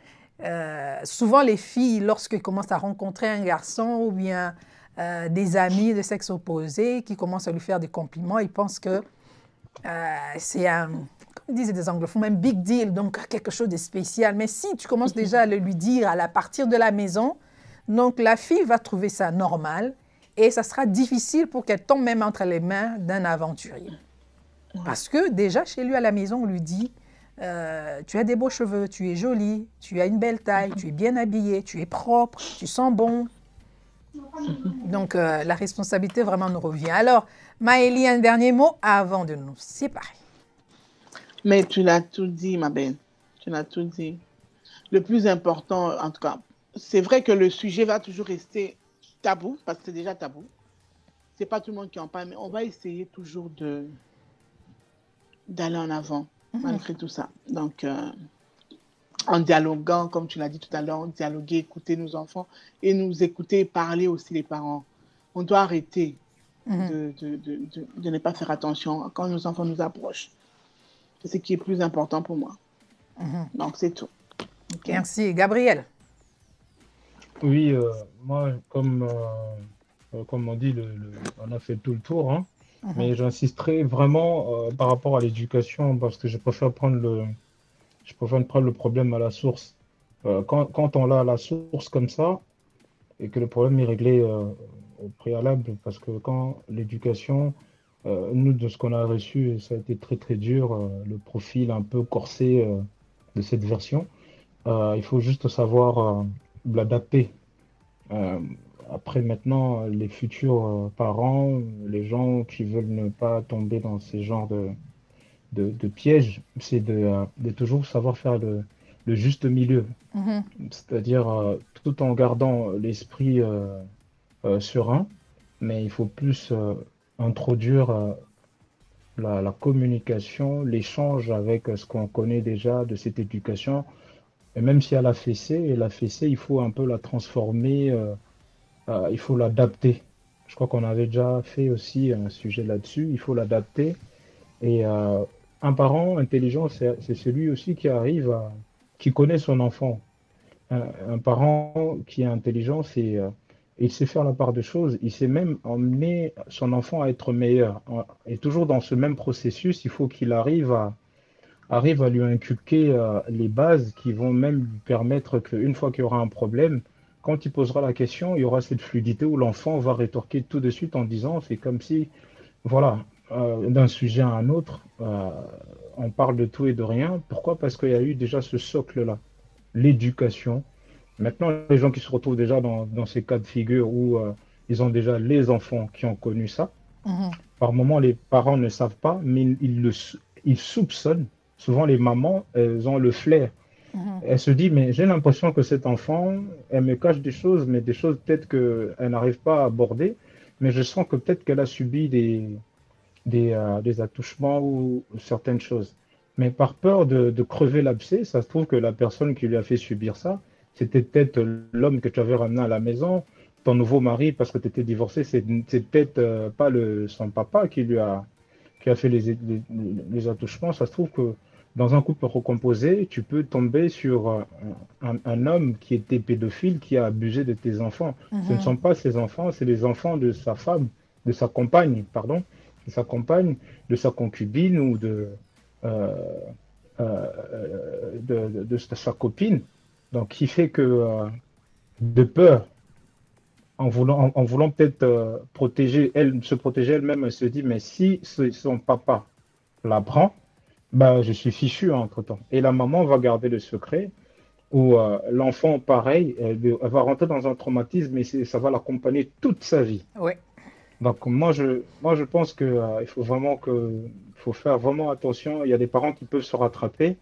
souvent, les filles, lorsqu'elles commencent à rencontrer un garçon ou bien des amis de sexe opposé qui commencent à lui faire des compliments, ils pensent que c'est un, comme disaient des anglophones, un big deal, donc quelque chose de spécial. Mais si tu commences déjà à le lui dire à partir de la maison, donc la fille va trouver ça normal et ça sera difficile pour qu'elle tombe même entre les mains d'un aventurier. Parce que déjà, chez lui à la maison, on lui dit tu as des beaux cheveux, tu es jolie, tu as une belle taille, tu es bien habillée, tu es propre, tu sens bon. Donc, la responsabilité vraiment nous revient. Alors, Maëlie, un dernier mot avant de nous séparer. Mais tu l'as tout dit, ma belle. Tu l'as tout dit. Le plus important, en tout cas, c'est vrai que le sujet va toujours rester tabou, parce que c'est déjà tabou. C'est pas tout le monde qui en parle, mais on va essayer toujours d'aller en avant, malgré tout ça. Donc, en dialoguant, comme tu l'as dit tout à l'heure, dialoguer, écouter nos enfants et nous écouter et parler aussi les parents. On doit arrêter de ne pas faire attention quand nos enfants nous approchent. C'est ce qui est plus important pour moi. Donc, c'est tout. Okay. Merci. Gabriel? Oui, moi, comme on dit, on a fait tout le tour, hein, mais j'insisterai vraiment par rapport à l'éducation parce que je préfère prendre le problème à la source. Quand on l'a à la source comme ça et que le problème est réglé au préalable, parce que quand l'éducation, nous, de ce qu'on a reçu, ça a été très très dur, le profil un peu corsé de cette version, il faut juste savoir l'adapter. Après, maintenant, les futurs parents, les gens qui veulent ne pas tomber dans ces genres de pièges, c'est de toujours savoir faire le juste milieu. C'est-à-dire tout en gardant l'esprit serein, mais il faut plus introduire la communication, l'échange avec ce qu'on connaît déjà de cette éducation. Et même si elle a fessé, il faut un peu la transformer, il faut l'adapter. Je crois qu'on avait déjà fait aussi un sujet là-dessus, il faut l'adapter. Et un parent intelligent, c'est celui aussi qui connaît son enfant. Un parent qui est intelligent, il sait faire la part des choses, il sait même emmener son enfant à être meilleur. Et toujours dans ce même processus, il faut qu'il arrive à lui inculquer les bases qui vont même lui permettre qu'une fois qu'il y aura un problème, quand il posera la question, il y aura cette fluidité où l'enfant va rétorquer tout de suite en disant, c'est comme si, voilà, d'un sujet à un autre, on parle de tout et de rien. Pourquoi? Parce qu'il y a eu déjà ce socle-là, l'éducation. Maintenant, les gens qui se retrouvent déjà dans ces cas de figure où ils ont déjà les enfants qui ont connu ça, par moment, les parents ne savent pas, mais ils soupçonnent. Souvent, les mamans, elles ont le flair. Elle se dit, mais j'ai l'impression que cet enfant, elle me cache des choses, mais des choses peut-être qu'elle n'arrive pas à aborder. Mais je sens que peut-être qu'elle a subi des attouchements ou certaines choses. Mais par peur de crever l'abcès, ça se trouve que la personne qui lui a fait subir ça, c'était peut-être l'homme que tu avais ramené à la maison, ton nouveau mari, parce que tu étais divorcé, c'est peut-être pas son papa qui a fait les attouchements. Ça se trouve que dans un couple recomposé, tu peux tomber sur un homme qui était pédophile, qui a abusé de tes enfants. Ce ne sont pas ses enfants, c'est les enfants de sa femme, de sa compagne, pardon, de sa compagne, de sa concubine ou euh, de sa copine. Donc, qui fait que, de peur, en voulant peut-être se protéger elle-même, elle se dit, mais si son papa l'apprend, bah, je suis fichu entre-temps. Et la maman va garder le secret, ou l'enfant, pareil, elle va rentrer dans un traumatisme et ça va l'accompagner toute sa vie. Oui. Donc, moi, je pense que, il faut faire vraiment attention. Il y a des parents qui peuvent se rattraper.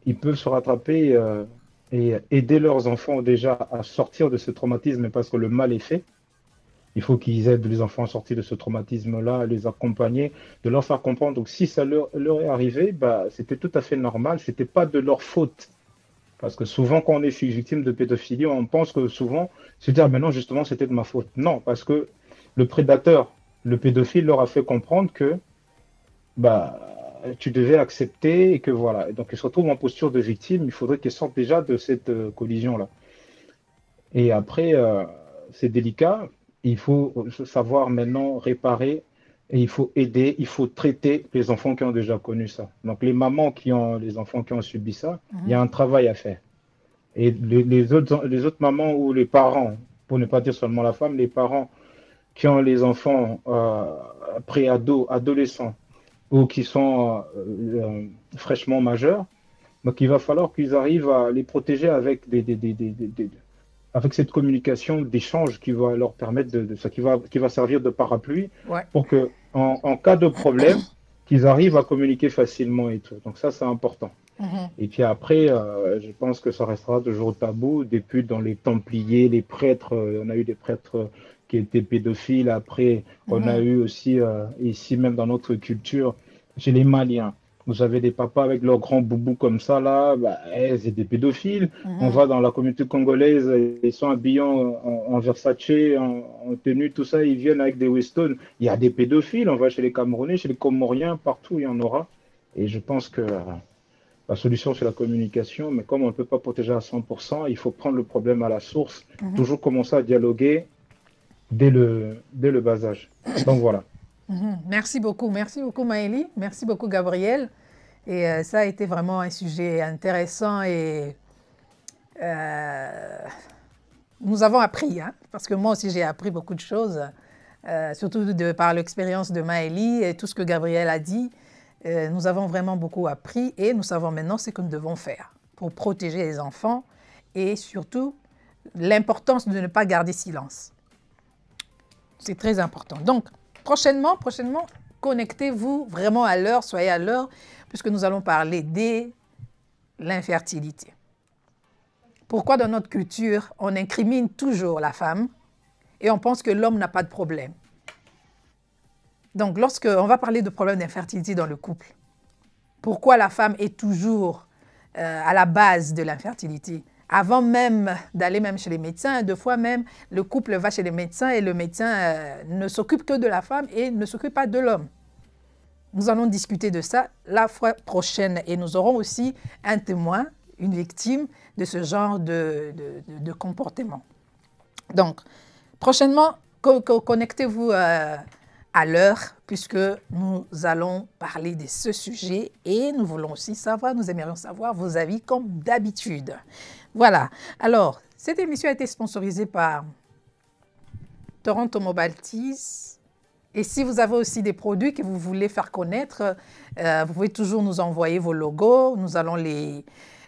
Ils peuvent se rattraper et aider leurs enfants déjà à sortir de ce traumatisme parce que le mal est fait. Il faut qu'ils aident les enfants à sortir de ce traumatisme-là, à les accompagner, de leur faire comprendre. Donc, si ça leur est arrivé, bah, c'était tout à fait normal. C'était pas de leur faute. Parce que souvent, quand on est victime de pédophilie, on pense que souvent, se dire, mais non, justement, c'était de ma faute. Non, parce que le prédateur, le pédophile, leur a fait comprendre que bah, tu devais accepter et que voilà. Et donc, ils se retrouvent en posture de victime. Il faudrait qu'ils sortent déjà de cette collision-là. Et après, c'est délicat. Il faut savoir maintenant réparer et il faut aider, il faut traiter les enfants qui ont déjà connu ça. Donc, les mamans qui ont, les enfants qui ont subi ça, il y a un travail à faire. Et les autres mamans ou les parents, pour ne pas dire seulement la femme, les parents qui ont les enfants pré-ados, adolescents ou qui sont fraîchement majeurs, donc il va falloir qu'ils arrivent à les protéger avec avec cette communication d'échange qui va leur permettre ça, qui va servir de parapluie Ouais. pour que, en cas de problème, qu'ils arrivent à communiquer facilement et tout. Donc ça, c'est important. Et puis après, je pense que ça restera toujours tabou. Depuis, dans les Templiers, les prêtres, on a eu des prêtres qui étaient pédophiles. Après, on a eu aussi, ici même dans notre culture, chez les Maliens, vous avez des papas avec leurs grands boubous comme ça, là, bah, c'est des pédophiles. On va dans la communauté congolaise, ils sont habillés en Versace, en tenue, tout ça, ils viennent avec des Weston. Il y a des pédophiles, on va chez les Camerounais, chez les Comoriens, partout, il y en aura. Et je pense que la solution, c'est la communication, mais comme on ne peut pas protéger à 100%, il faut prendre le problème à la source, toujours commencer à dialoguer dès le bas âge. Donc voilà. Merci beaucoup Maëlie, merci beaucoup Gabriel. Et ça a été vraiment un sujet intéressant et nous avons appris, hein, parce que moi aussi j'ai appris beaucoup de choses, surtout par l'expérience de Maëlie et tout ce que Gabriel a dit. Nous avons vraiment beaucoup appris et nous savons maintenant ce que nous devons faire pour protéger les enfants et surtout l'importance de ne pas garder silence. C'est très important. Donc, prochainement, connectez-vous vraiment à l'heure, soyez à l'heure, puisque nous allons parler de l'infertilité. Pourquoi dans notre culture, on incrimine toujours la femme et on pense que l'homme n'a pas de problème? Donc, lorsqu'on va parler de problème d'infertilité dans le couple, pourquoi la femme est toujours à la base de l'infertilité? Avant même d'aller même chez les médecins, deux fois même, le couple va chez les médecins et le médecin ne s'occupe que de la femme et ne s'occupe pas de l'homme. Nous allons discuter de ça la fois prochaine et nous aurons aussi un témoin, une victime de ce genre de comportement. Donc, prochainement, connectez-vous à l'heure puisque nous allons parler de ce sujet et nous voulons aussi savoir, nous aimerions savoir vos avis comme d'habitude. Voilà. Alors, cette émission a été sponsorisée par Toronto Mobile Teas. Et si vous avez aussi des produits que vous voulez faire connaître, vous pouvez toujours nous envoyer vos logos. Nous allons les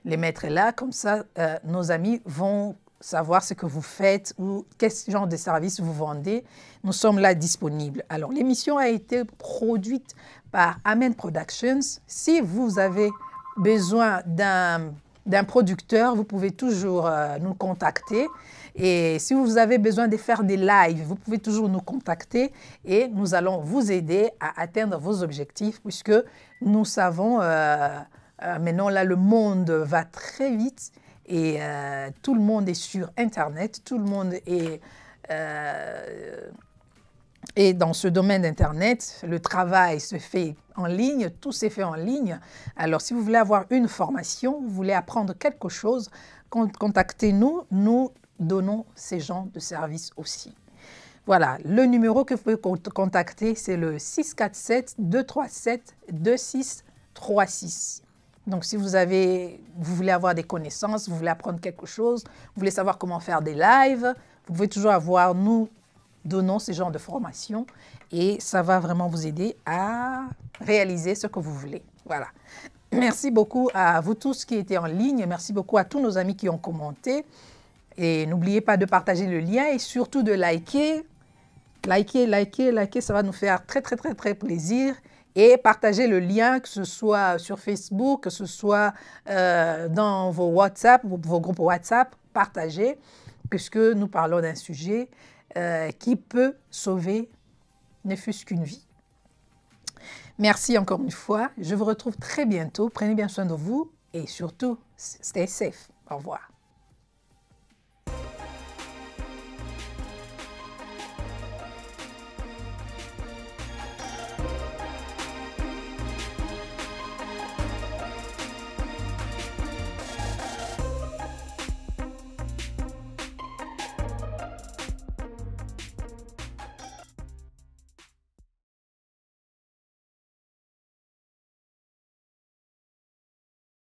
mettre là. Comme ça, nos amis vont savoir ce que vous faites ou quel genre de service vous vendez. Nous sommes là disponibles. Alors, l'émission a été produite par Amen Productions. Si vous avez besoin d'un producteur, vous pouvez toujours nous contacter. Et si vous avez besoin de faire des lives, vous pouvez toujours nous contacter et nous allons vous aider à atteindre vos objectifs puisque nous savons, maintenant là, le monde va très vite et tout le monde est sur Internet, tout le monde est Et dans ce domaine d'Internet, le travail se fait en ligne, tout s'est fait en ligne. Alors, si vous voulez avoir une formation, vous voulez apprendre quelque chose, contactez-nous. Nous donnons ces genres de services aussi. Voilà, le numéro que vous pouvez contacter, c'est le 647-237-2636. Donc, si vous voulez avoir des connaissances, vous voulez apprendre quelque chose, vous voulez savoir comment faire des lives, vous pouvez toujours avoir, nous donnons ce genre de formation et ça va vraiment vous aider à réaliser ce que vous voulez. Voilà. Merci beaucoup à vous tous qui étaient en ligne. Merci beaucoup à tous nos amis qui ont commenté. Et n'oubliez pas de partager le lien et surtout de liker. Liker, ça va nous faire très plaisir. Et partagez le lien, que ce soit sur Facebook, que ce soit dans vos WhatsApp, vos groupes WhatsApp, partagez, puisque nous parlons d'un sujet qui peut sauver ne fût-ce qu'une vie. Merci encore une fois. Je vous retrouve très bientôt. Prenez bien soin de vous et surtout, stay safe. Au revoir.